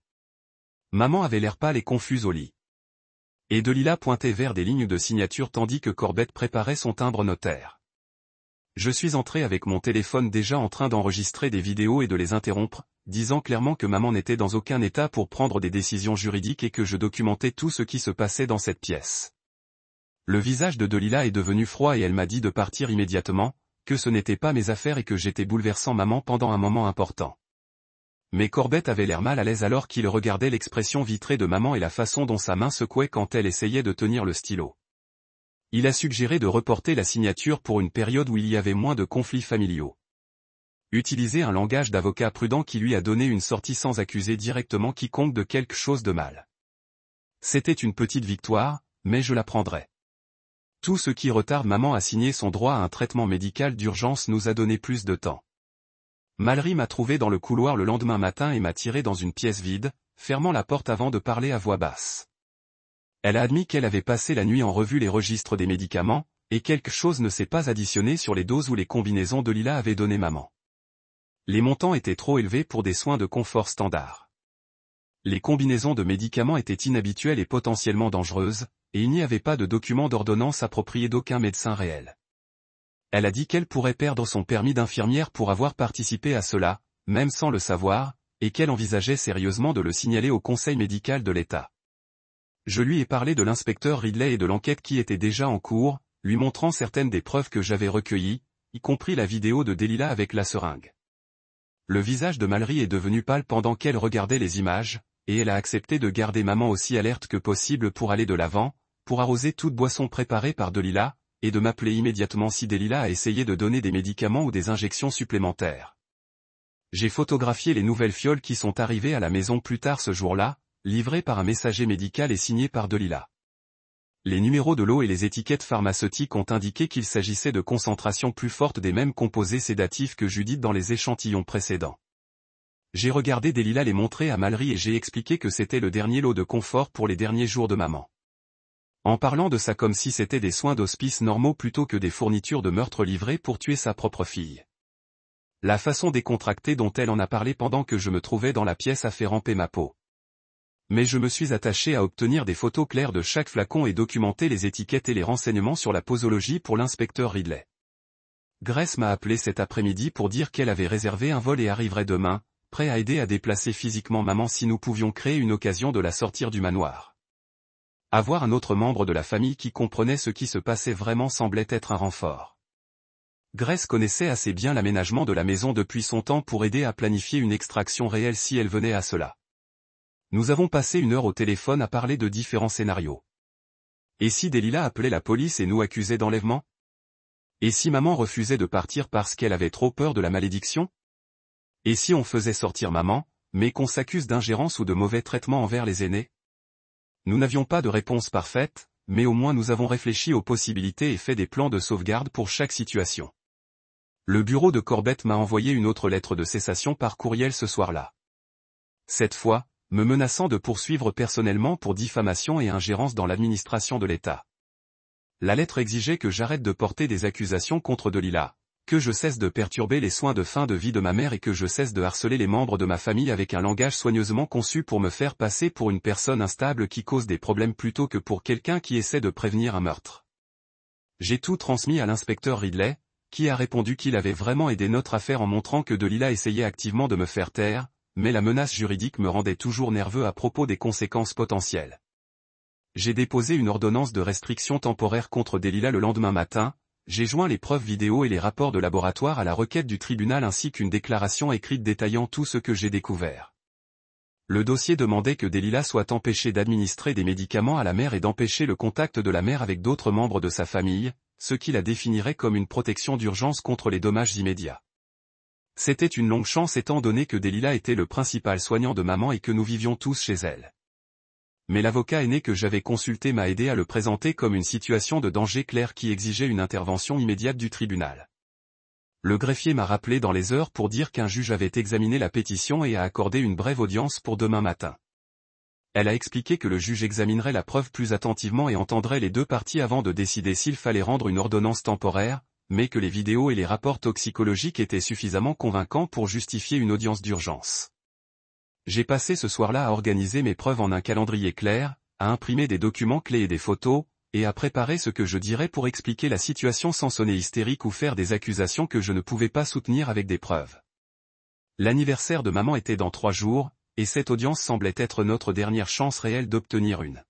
Maman avait l'air pâle et confuse au lit. Et Delila pointait vers des lignes de signature tandis que Corbett préparait son timbre notaire. Je suis entré avec mon téléphone déjà en train d'enregistrer des vidéos et de les interrompre, disant clairement que maman n'était dans aucun état pour prendre des décisions juridiques et que je documentais tout ce qui se passait dans cette pièce. Le visage de Delila est devenu froid et elle m'a dit de partir immédiatement, que ce n'était pas mes affaires et que j'étais bouleversant maman pendant un moment important. Mais Corbett avait l'air mal à l'aise alors qu'il regardait l'expression vitrée de maman et la façon dont sa main secouait quand elle essayait de tenir le stylo. Il a suggéré de reporter la signature pour une période où il y avait moins de conflits familiaux. Utiliser un langage d'avocat prudent qui lui a donné une sortie sans accuser directement quiconque de quelque chose de mal. C'était une petite victoire, mais je la prendrai. Tout ce qui retarde maman à signer son droit à un traitement médical d'urgence nous a donné plus de temps. Mallory m'a trouvé dans le couloir le lendemain matin et m'a tiré dans une pièce vide, fermant la porte avant de parler à voix basse. Elle a admis qu'elle avait passé la nuit en revue les registres des médicaments, et quelque chose ne s'est pas additionné sur les doses ou les combinaisons Delila avait donné maman. Les montants étaient trop élevés pour des soins de confort standard. Les combinaisons de médicaments étaient inhabituelles et potentiellement dangereuses, et il n'y avait pas de document d'ordonnance approprié d'aucun médecin réel. Elle a dit qu'elle pourrait perdre son permis d'infirmière pour avoir participé à cela, même sans le savoir, et qu'elle envisageait sérieusement de le signaler au Conseil médical de l'État. Je lui ai parlé de l'inspecteur Ridley et de l'enquête qui était déjà en cours, lui montrant certaines des preuves que j'avais recueillies, y compris la vidéo de Delila avec la seringue. Le visage de Mallory est devenu pâle pendant qu'elle regardait les images, et elle a accepté de garder maman aussi alerte que possible pour aller de l'avant, pour arroser toute boisson préparée par Delila, et de m'appeler immédiatement si Delila a essayé de donner des médicaments ou des injections supplémentaires. J'ai photographié les nouvelles fioles qui sont arrivées à la maison plus tard ce jour-là, livrées par un messager médical et signées par Delila. Les numéros de lot et les étiquettes pharmaceutiques ont indiqué qu'il s'agissait de concentrations plus fortes des mêmes composés sédatifs que Judith dans les échantillons précédents. J'ai regardé Delila les montrer à Mallory et j'ai expliqué que c'était le dernier lot de confort pour les derniers jours de maman. En parlant de ça comme si c'était des soins d'hospice normaux plutôt que des fournitures de meurtre livrées pour tuer sa propre fille. La façon décontractée dont elle en a parlé pendant que je me trouvais dans la pièce a fait ramper ma peau. Mais je me suis attaché à obtenir des photos claires de chaque flacon et documenter les étiquettes et les renseignements sur la posologie pour l'inspecteur Ridley. Grace m'a appelé cet après-midi pour dire qu'elle avait réservé un vol et arriverait demain, prêt à aider à déplacer physiquement maman si nous pouvions créer une occasion de la sortir du manoir. Avoir un autre membre de la famille qui comprenait ce qui se passait vraiment semblait être un renfort. Grace connaissait assez bien l'aménagement de la maison depuis son temps pour aider à planifier une extraction réelle si elle venait à cela. Nous avons passé 1 heure au téléphone à parler de différents scénarios. Et si Delila appelait la police et nous accusait d'enlèvement? Et si maman refusait de partir parce qu'elle avait trop peur de la malédiction? Et si on faisait sortir maman, mais qu'on s'accuse d'ingérence ou de mauvais traitement envers les aînés? Nous n'avions pas de réponse parfaite, mais au moins nous avons réfléchi aux possibilités et fait des plans de sauvegarde pour chaque situation. Le bureau de Corbett m'a envoyé une autre lettre de cessation par courriel ce soir-là. Cette fois, me menaçant de poursuivre personnellement pour diffamation et ingérence dans l'administration de l'État. La lettre exigeait que j'arrête de porter des accusations contre Delilah, que je cesse de perturber les soins de fin de vie de ma mère et que je cesse de harceler les membres de ma famille avec un langage soigneusement conçu pour me faire passer pour une personne instable qui cause des problèmes plutôt que pour quelqu'un qui essaie de prévenir un meurtre. J'ai tout transmis à l'inspecteur Ridley, qui a répondu qu'il avait vraiment aidé notre affaire en montrant que Delilah essayait activement de me faire taire, mais la menace juridique me rendait toujours nerveux à propos des conséquences potentielles. J'ai déposé une ordonnance de restriction temporaire contre Delilah le lendemain matin, j'ai joint les preuves vidéo et les rapports de laboratoire à la requête du tribunal ainsi qu'une déclaration écrite détaillant tout ce que j'ai découvert. Le dossier demandait que Delilah soit empêchée d'administrer des médicaments à la mère et d'empêcher le contact de la mère avec d'autres membres de sa famille, ce qui la définirait comme une protection d'urgence contre les dommages immédiats. C'était une longue chance étant donné que Delilah était le principal soignant de maman et que nous vivions tous chez elle. Mais l'avocat aîné que j'avais consulté m'a aidé à le présenter comme une situation de danger clair qui exigeait une intervention immédiate du tribunal. Le greffier m'a rappelé dans les heures pour dire qu'un juge avait examiné la pétition et a accordé une brève audience pour demain matin. Elle a expliqué que le juge examinerait la preuve plus attentivement et entendrait les deux parties avant de décider s'il fallait rendre une ordonnance temporaire, mais que les vidéos et les rapports toxicologiques étaient suffisamment convaincants pour justifier une audience d'urgence. J'ai passé ce soir-là à organiser mes preuves en un calendrier clair, à imprimer des documents clés et des photos, et à préparer ce que je dirais pour expliquer la situation sans sonner hystérique ou faire des accusations que je ne pouvais pas soutenir avec des preuves. L'anniversaire de maman était dans 3 jours, et cette audience semblait être notre dernière chance réelle d'obtenir une